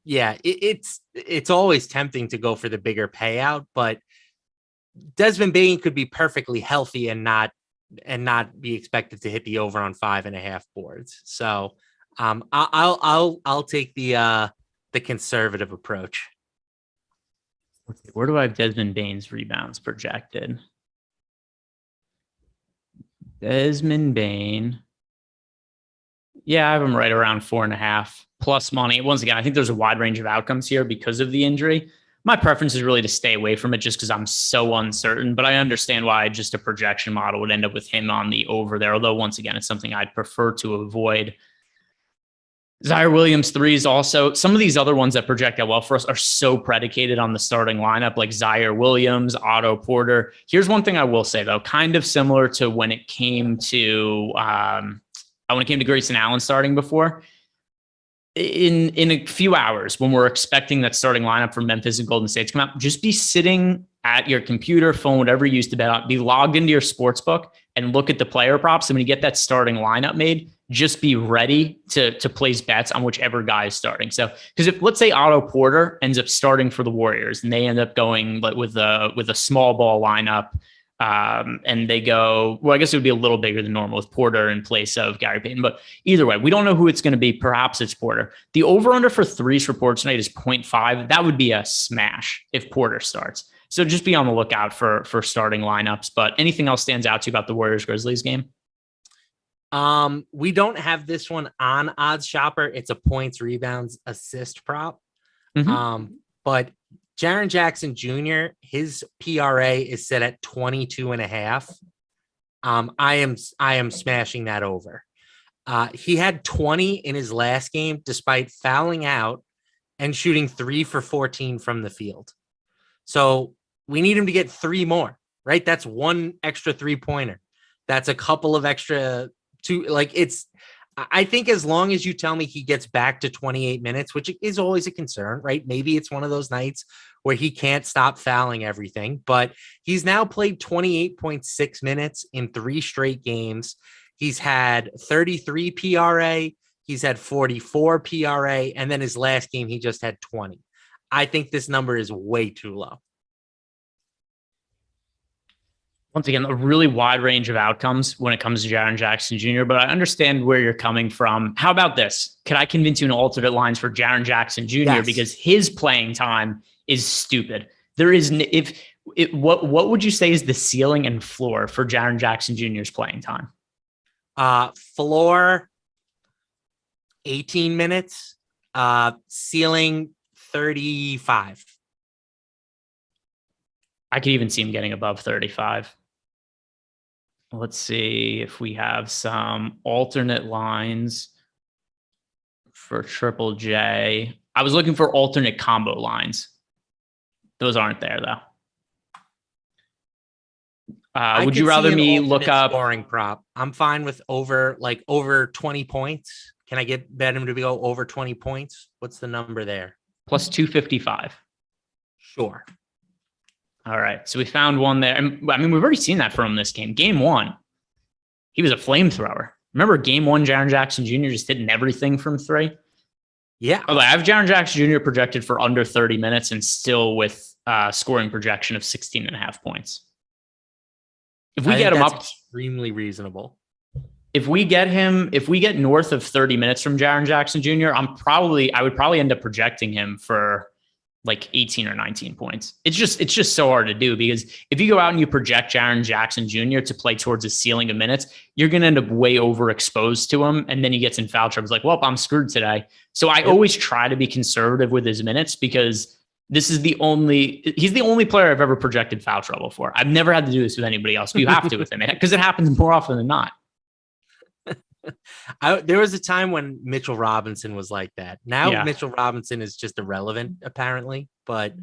Yeah, it's always tempting to go for the bigger payout, but Desmond Bane could be perfectly healthy and not be expected to hit the over on 5.5 boards. So I'll take the conservative approach. Okay, where do I have Desmond Bane's rebounds projected? Desmond Bane. Yeah, I have him right around 4.5 plus money. Once again, I think there's a wide range of outcomes here because of the injury. My preference is really to stay away from it just because I'm so uncertain, but I understand why just a projection model would end up with him on the over there. Although once again, it's something I'd prefer to avoid. Zaire Williams threes also. Some of these other ones that project out well for us are so predicated on the starting lineup, like Zaire Williams, Otto Porter. Here's one thing I will say though, kind of similar to when it came to Grayson Allen starting before. In a few hours, when we're expecting that starting lineup for Memphis and Golden State to come out, just be sitting at your computer, phone, whatever you used to bet on, be logged into your sports book and look at the player props. And when you get that starting lineup made, just be ready to place bets on whichever guy is starting. So, because if let's say Otto Porter ends up starting for the Warriors and they end up going with a small ball lineup, and they go, well, I guess it would be a little bigger than normal with Porter in place of Gary Payton. But either way, we don't know who it's going to be. Perhaps it's Porter. The over-under for threes for Porter tonight is 0.5. That would be a smash if Porter starts. So just be on the lookout for starting lineups. But anything else stands out to you about the Warriors-Grizzlies game? We don't have this one on Odds Shopper. It's a points, rebounds, assist prop. Mm-hmm. But Jaren Jackson Jr., his PRA is set at 22.5. I am smashing that over. He had 20 in his last game, despite fouling out and shooting 3 for 14 from the field. So we need him to get 3 more, right? That's 1 extra 3-pointer. That's a couple of extra 2. Like I think as long as you tell me he gets back to 28 minutes, which is always a concern, right? Maybe it's one of those nights where he can't stop fouling everything, but he's now played 28.6 minutes in 3 straight games. He's had 33 PRA. He's had 44 PRA. And then his last game, he just had 20. I think this number is way too low. Once again, a really wide range of outcomes when it comes to Jaren Jackson Jr., but I understand where you're coming from. How about this? Could I convince you in alternate lines for Jaren Jackson Jr.? Yes. Because his playing time is stupid. There is, what would you say is the ceiling and floor for Jaren Jackson Jr.'s playing time? Floor 18 minutes, ceiling 35. I could even see him getting above 35. Let's see if we have some alternate lines for Triple J. I was looking for alternate combo lines. Those aren't there, though. Would you rather me look up scoring prop? I'm fine with over 20 points. Can I bet him to go over 20 points? What's the number there? plus 255? Sure. All right. So we found one there. I mean, we've already seen that from this game. Game one, he was a flamethrower. Remember game one, Jaren Jackson Jr. just hitting everything from three? Yeah. I have Jaren Jackson Jr. projected for under 30 minutes and still with scoring projection of 16.5 points. If we get him up, extremely reasonable. If we get north of 30 minutes from Jaren Jackson Jr., I would probably end up projecting him for like 18 or 19 points. It's just so hard to do, because if you go out and you project Jaren Jackson Jr. to play towards a ceiling of minutes, you're going to end up way overexposed to him. And then he gets in foul trouble. It's like, well, I'm screwed today. So I always try to be conservative with his minutes, because he's the only player I've ever projected foul trouble for. I've never had to do this with anybody else, but you have to with him, because it happens more often than not. There was a time when Mitchell Robinson was like that. Now Mitchell Robinson is just irrelevant, apparently. But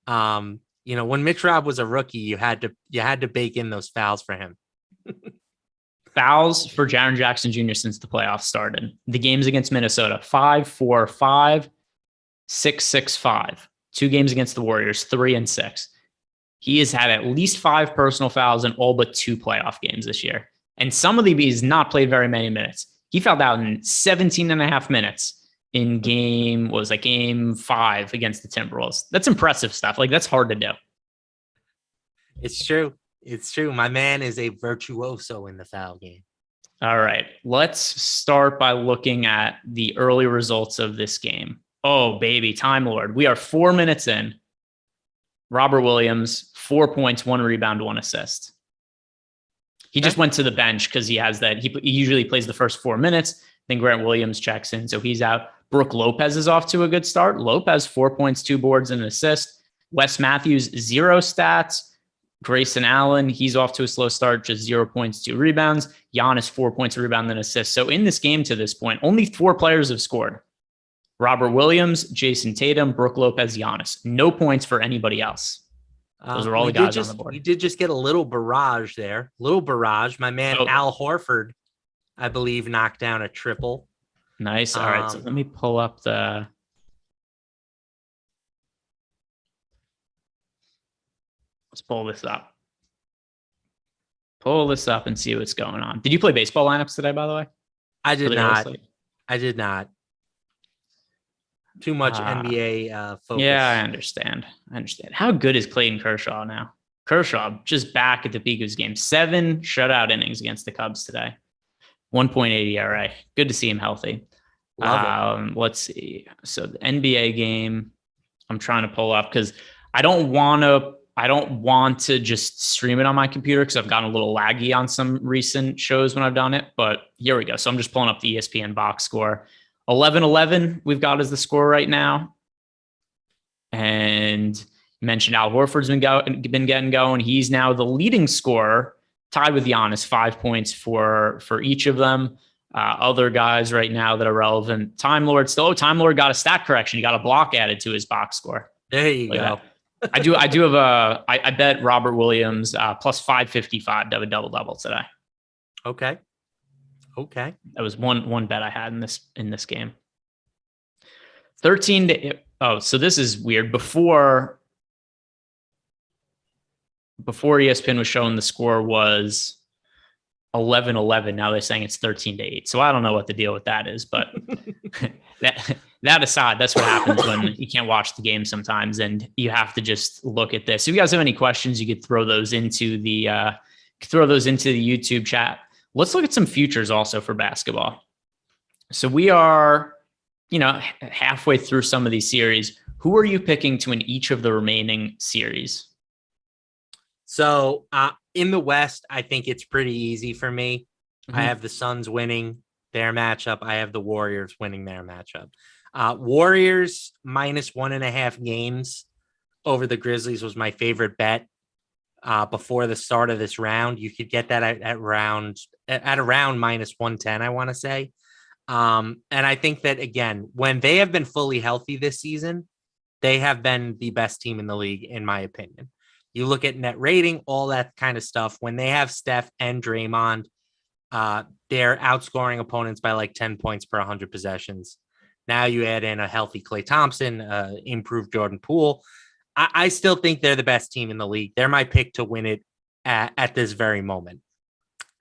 when Mitch Rob was a rookie, you had to bake in those fouls for him. Fouls for Jaren Jackson Jr. since the playoffs started. The games against Minnesota: 5-4-5, 6-6-5. 2 games against the Warriors: 3 and 6. He has had at least 5 personal fouls in all but 2 playoff games this year. And some of he's not played very many minutes. He fouled out in 17 and a half minutes in game 5 against the Timberwolves. That's impressive stuff. Like, that's hard to do. It's true. It's true. My man is a virtuoso in the foul game. All right. Let's start by looking at the early results of this game. Oh, baby. Time Lord. We are 4 minutes in. Robert Williams, 4 points, 1 rebound, 1 assist. He just went to the bench because he has that. He usually plays the first 4 minutes. Then Grant Williams checks in, so he's out. Brooke Lopez is off to a good start. Lopez, 4 points, 2 boards, and an assist. Wes Matthews, 0 stats. Grayson Allen, he's off to a slow start, just 0 points, 2 rebounds. Giannis, 4 points, a rebound, and an assist. So in this game to this point, only 4 players have scored. Robert Williams, Jason Tatum, Brooke Lopez, Giannis. No points for anybody else. Those are all the guys on the board. We did just get a little barrage there. My man, Al Horford, I believe, knocked down a triple. Nice. All right. So let me pull up let's pull this up. Pull this up and see what's going on. Did you play baseball lineups today, by the way? I did not. Too much NBA focus. Yeah, I understand. How good is Clayton Kershaw now? Kershaw just back at the peak of his game. 7 shutout innings against the Cubs today. 1.8 ERA. Good to see him healthy. Let's see. So the NBA game, I'm trying to pull up because I don't want to just stream it on my computer because I've gotten a little laggy on some recent shows when I've done it. But here we go. So I'm just pulling up the ESPN box score. 11-11 we've got as the score right now. And you mentioned Al Horford's been getting going. He's now the leading scorer, tied with Giannis, 5 points for each of them. Other guys right now that are relevant. Time Lord got a stat correction. He got a block added to his box score. There you go. I do have I bet Robert Williams plus 555 to have a double today. Okay. That was one bet I had in this game. 13 to so this is weird. Before ESPN was showing the score was 11-11. Now they're saying it's 13-8. So I don't know what the deal with that is, but that aside, that's what happens when you can't watch the game sometimes, and you have to just look at this. If you guys have any questions, you could throw those into the YouTube chat. Let's look at some futures also for basketball. So we are, halfway through some of these series. Who are you picking to win each of the remaining series? So in the West, I think it's pretty easy for me. Mm-hmm. I have the Suns winning their matchup. I have the Warriors winning their matchup. Warriors -1.5 games over the Grizzlies was my favorite bet before the start of this round. You could get that at around -110, I want to say. And I think that, again, when they have been fully healthy this season, they have been the best team in the league, in my opinion. You look at net rating, all that kind of stuff. When they have Steph and Draymond, they're outscoring opponents by like 10 points per 100 possessions. Now you add in a healthy Klay Thompson, improved Jordan Poole. I still think they're the best team in the league. They're my pick to win it at this very moment.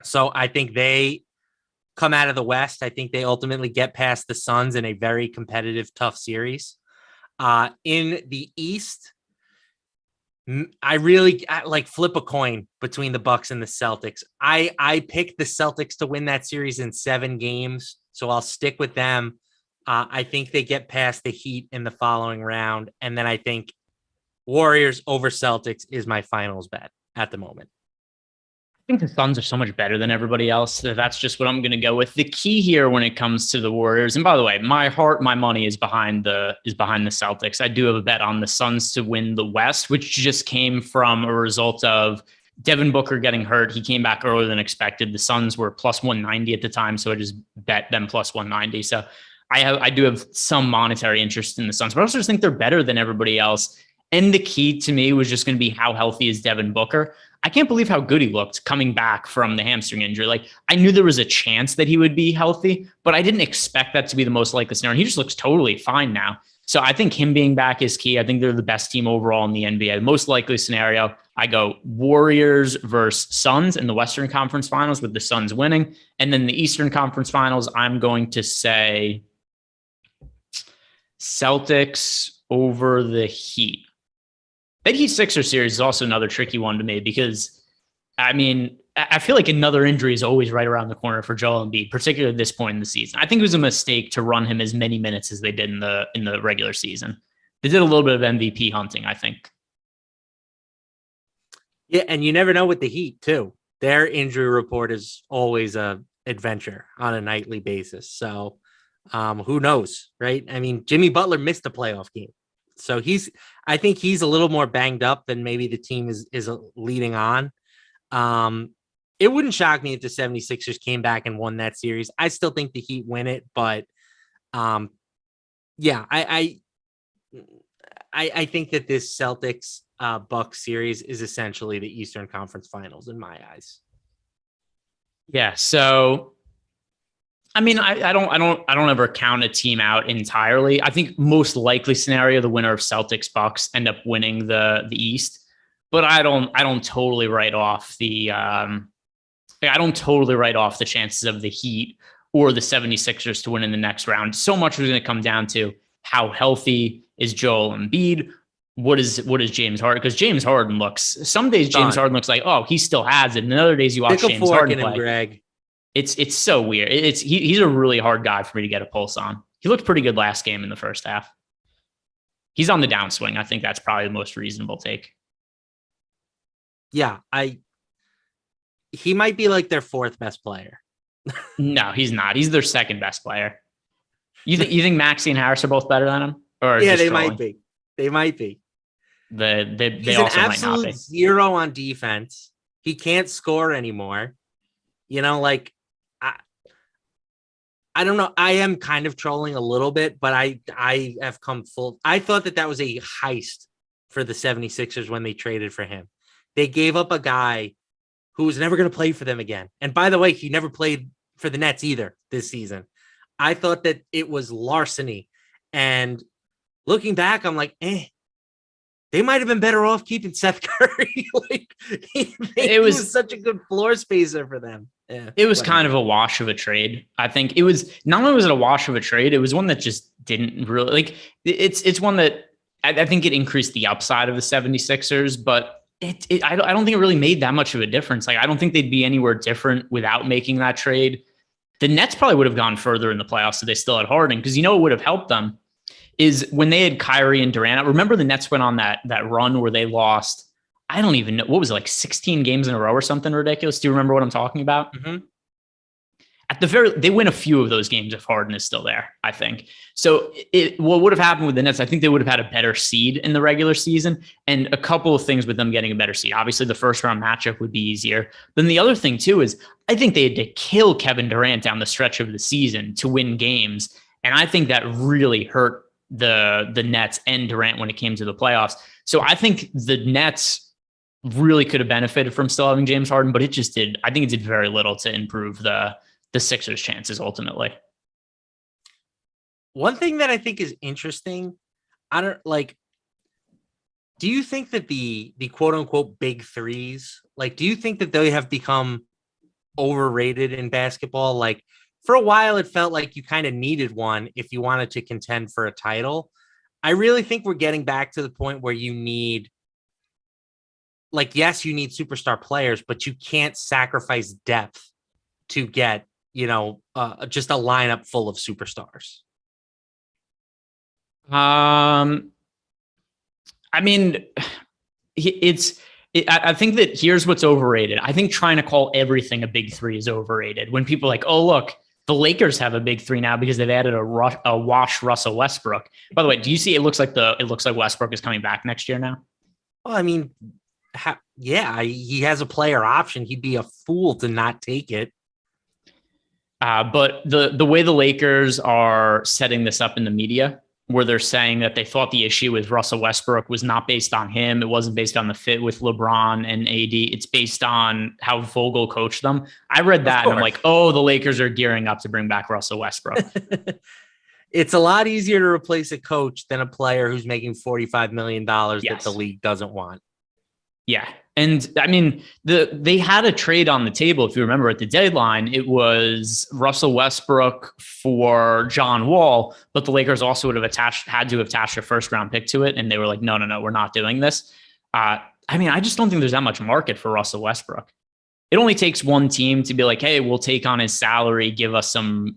So I think they come out of the West. I think they ultimately get past the Suns in a very competitive, tough series. In the East, I like flip a coin between the Bucks and the Celtics. I picked the Celtics to win that series in 7 games, so I'll stick with them. I think they get past the Heat in the following round, and then I think Warriors over Celtics is my finals bet at the moment. I think the Suns are so much better than everybody else. That's just what I'm going to go with. The key here when it comes to the Warriors, and by the way, my money is behind the Celtics. I do have a bet on the Suns to win the West, which just came from a result of Devin Booker getting hurt. He came back earlier than expected. The Suns were +190 at the time, so I just bet them +190. So I do have some monetary interest in the Suns, but I also just think they're better than everybody else. And the key to me was just going to be how healthy is Devin Booker. I can't believe how good he looked coming back from the hamstring injury. Like, I knew there was a chance that he would be healthy, but I didn't expect that to be the most likely scenario. And he just looks totally fine now. So I think him being back is key. I think they're the best team overall in the NBA. The most likely scenario, I go Warriors versus Suns in the Western Conference Finals with the Suns winning. And then the Eastern Conference Finals, I'm going to say Celtics over the Heat. That Heat Sixers series is also another tricky one to me because, I mean, I feel like another injury is always right around the corner for Joel Embiid, particularly at this point in the season. I think it was a mistake to run him as many minutes as they did in the regular season. They did a little bit of MVP hunting, I think. Yeah, and you never know with the Heat, too. Their injury report is always a adventure on a nightly basis. So who knows, right? I mean, Jimmy Butler missed a playoff game. So I think he's a little more banged up than maybe the team is leading on. It wouldn't shock me if the 76ers came back and won that series. I still think the Heat win it, but yeah, I think that this Celtics Bucks series is essentially the Eastern Conference Finals in my eyes. Yeah. So, I mean, I don't ever count a team out entirely. I think most likely scenario, the winner of Celtics Bucks end up winning the East, but I don't totally write off the chances of the Heat or the 76ers to win in the next round. So much is going to come down to how healthy is Joel Embiid. What is James Harden? Because James Harden some days James Harden looks like, oh, he still has it. And other days you watch James Harden play. Greg. It's so weird. He's a really hard guy for me to get a pulse on. He looked pretty good last game in the first half. He's on the downswing. I think that's probably the most reasonable take. Yeah, he might be like their 4th best player. No, he's not. He's their 2nd best player. You think Maxey and Harris are both better than him? Or yeah, they might be. They might be. They also might not be. Zero on defense. He can't score anymore. You know, like, I don't know. I am kind of trolling a little bit, but I have come full. I thought that was a heist for the 76ers when they traded for him. They gave up a guy who was never going to play for them again. And by the way, he never played for the Nets either this season. I thought that it was larceny. And looking back, I'm like, they might have been better off keeping Seth Curry. It was such a good floor spacer for them. Yeah, it was kind of a wash of a trade. I think it was not only was it a wash of a trade, it was one that just didn't really like. It's one that I think it increased the upside of the 76ers, but I don't think it really made that much of a difference. Like, I don't think they'd be anywhere different without making that trade. The Nets probably would have gone further in the playoffs if they still had Harden, because it would have helped them. Is when they had Kyrie and Durant. Remember the Nets went on that run where they lost, I don't even know, what was it, like 16 games in a row or something ridiculous? Do you remember what I'm talking about? Mm-hmm. they win a few of those games if Harden is still there, I think. So what would have happened with the Nets, I think they would have had a better seed in the regular season, and a couple of things with them getting a better seed. Obviously, the first round matchup would be easier. Then the other thing too is I think they had to kill Kevin Durant down the stretch of the season to win games. And I think that really hurt the Nets and Durant when it came to the playoffs. So I think the Nets really could have benefited from still having James Harden, but I think it did very little to improve the Sixers' chances ultimately. One thing that I think is interesting, do you think that the quote unquote big threes, do you think that they have become overrated in basketball? Like, for a while, it felt like you kind of needed one if you wanted to contend for a title. I really think we're getting back to the point where you need, yes, you need superstar players, but you can't sacrifice depth to get, just a lineup full of superstars. I mean, I think that here's what's overrated. I think trying to call everything a big three is overrated. When people are like, oh, look, the Lakers have a big three now because they've added a wash Russell Westbrook. By the way, do you see it looks like Westbrook is coming back next year now? Well, I mean, he has a player option. He'd be a fool to not take it. But the way the Lakers are setting this up in the media, where they're saying that they thought the issue with Russell Westbrook was not based on him. It wasn't based on the fit with LeBron and AD. It's based on how Vogel coached them. I read that and I'm like, oh, the Lakers are gearing up to bring back Russell Westbrook. It's a lot easier to replace a coach than a player who's making $45 million that the league doesn't want. Yeah. And I mean, they had a trade on the table. If you remember at the deadline, it was Russell Westbrook for John Wall, but the Lakers also would have had to attach a first round pick to it. And they were like, no, we're not doing this. I mean, I just don't think there's that much market for Russell Westbrook. It only takes one team to be like, hey, we'll take on his salary, give us some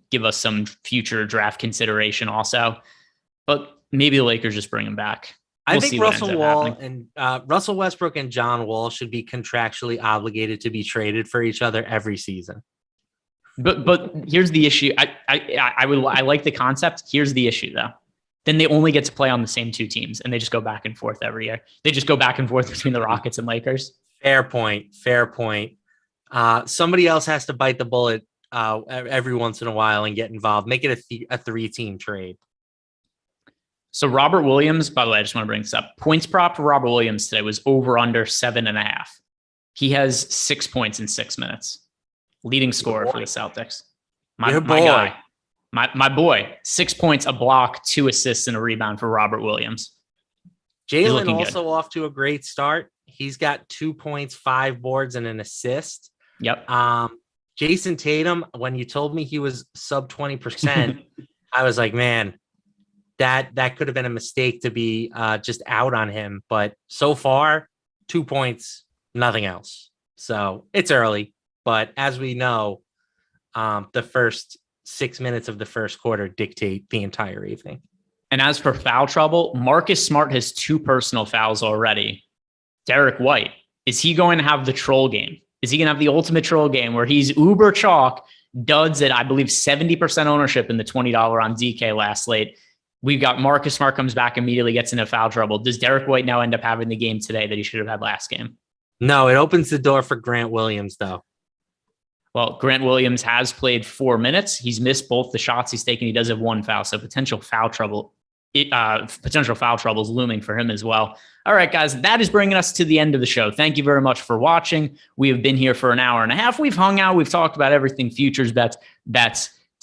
future draft consideration also. But maybe the Lakers just bring him back. I think Russell Westbrook and John Wall should be contractually obligated to be traded for each other every season. But here's the issue. I like the concept. Here's the issue though. Then they only get to play on the same two teams and they just go back and forth every year. They just go back and forth between the Rockets and Lakers. Fair point. Somebody else has to bite the bullet every once in a while and get involved. Make it a 3-team trade. So Robert Williams, by the way, I just want to bring this up. Points prop for Robert Williams today was over under 7.5. He has 6 points in 6 minutes. Leading scorer for the Celtics. My guy. My boy. 6 points, a block, 2 assists, and a rebound for Robert Williams. Jalen also off to a great start. He's got 2 points, 5 boards, and an assist. Yep. Jason Tatum, when you told me he was sub 20%, I was like, man, that could have been a mistake to be just out on him. But so far, 2 points, nothing else. So it's early. But as we know, the first 6 minutes of the first quarter dictate the entire evening. And as for foul trouble, Marcus Smart has 2 personal fouls already. Derek White, is he going to have the troll game? Is he going to have the ultimate troll game where he's uber chalk, duds at, I believe, 70% ownership in the $20 on DK last slate? We've got Marcus Smart comes back immediately, gets into foul trouble. Does Derek White now end up having the game today that he should have had last game? No, it opens the door for Grant Williams, though. Well, Grant Williams has played 4 minutes. He's missed both the shots he's taken. He does have 1 foul, so potential foul trouble is looming for him as well. All right, guys, that is bringing us to the end of the show. Thank you very much for watching. We have been here for an hour and a half. We've hung out. We've talked about everything, futures, bets,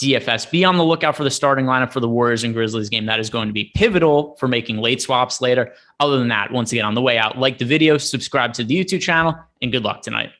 DFS. Be on the lookout for the starting lineup for the Warriors and Grizzlies game. That is going to be pivotal for making late swaps later. Other than that, once again, on the way out, like the video, subscribe to the YouTube channel, and good luck tonight.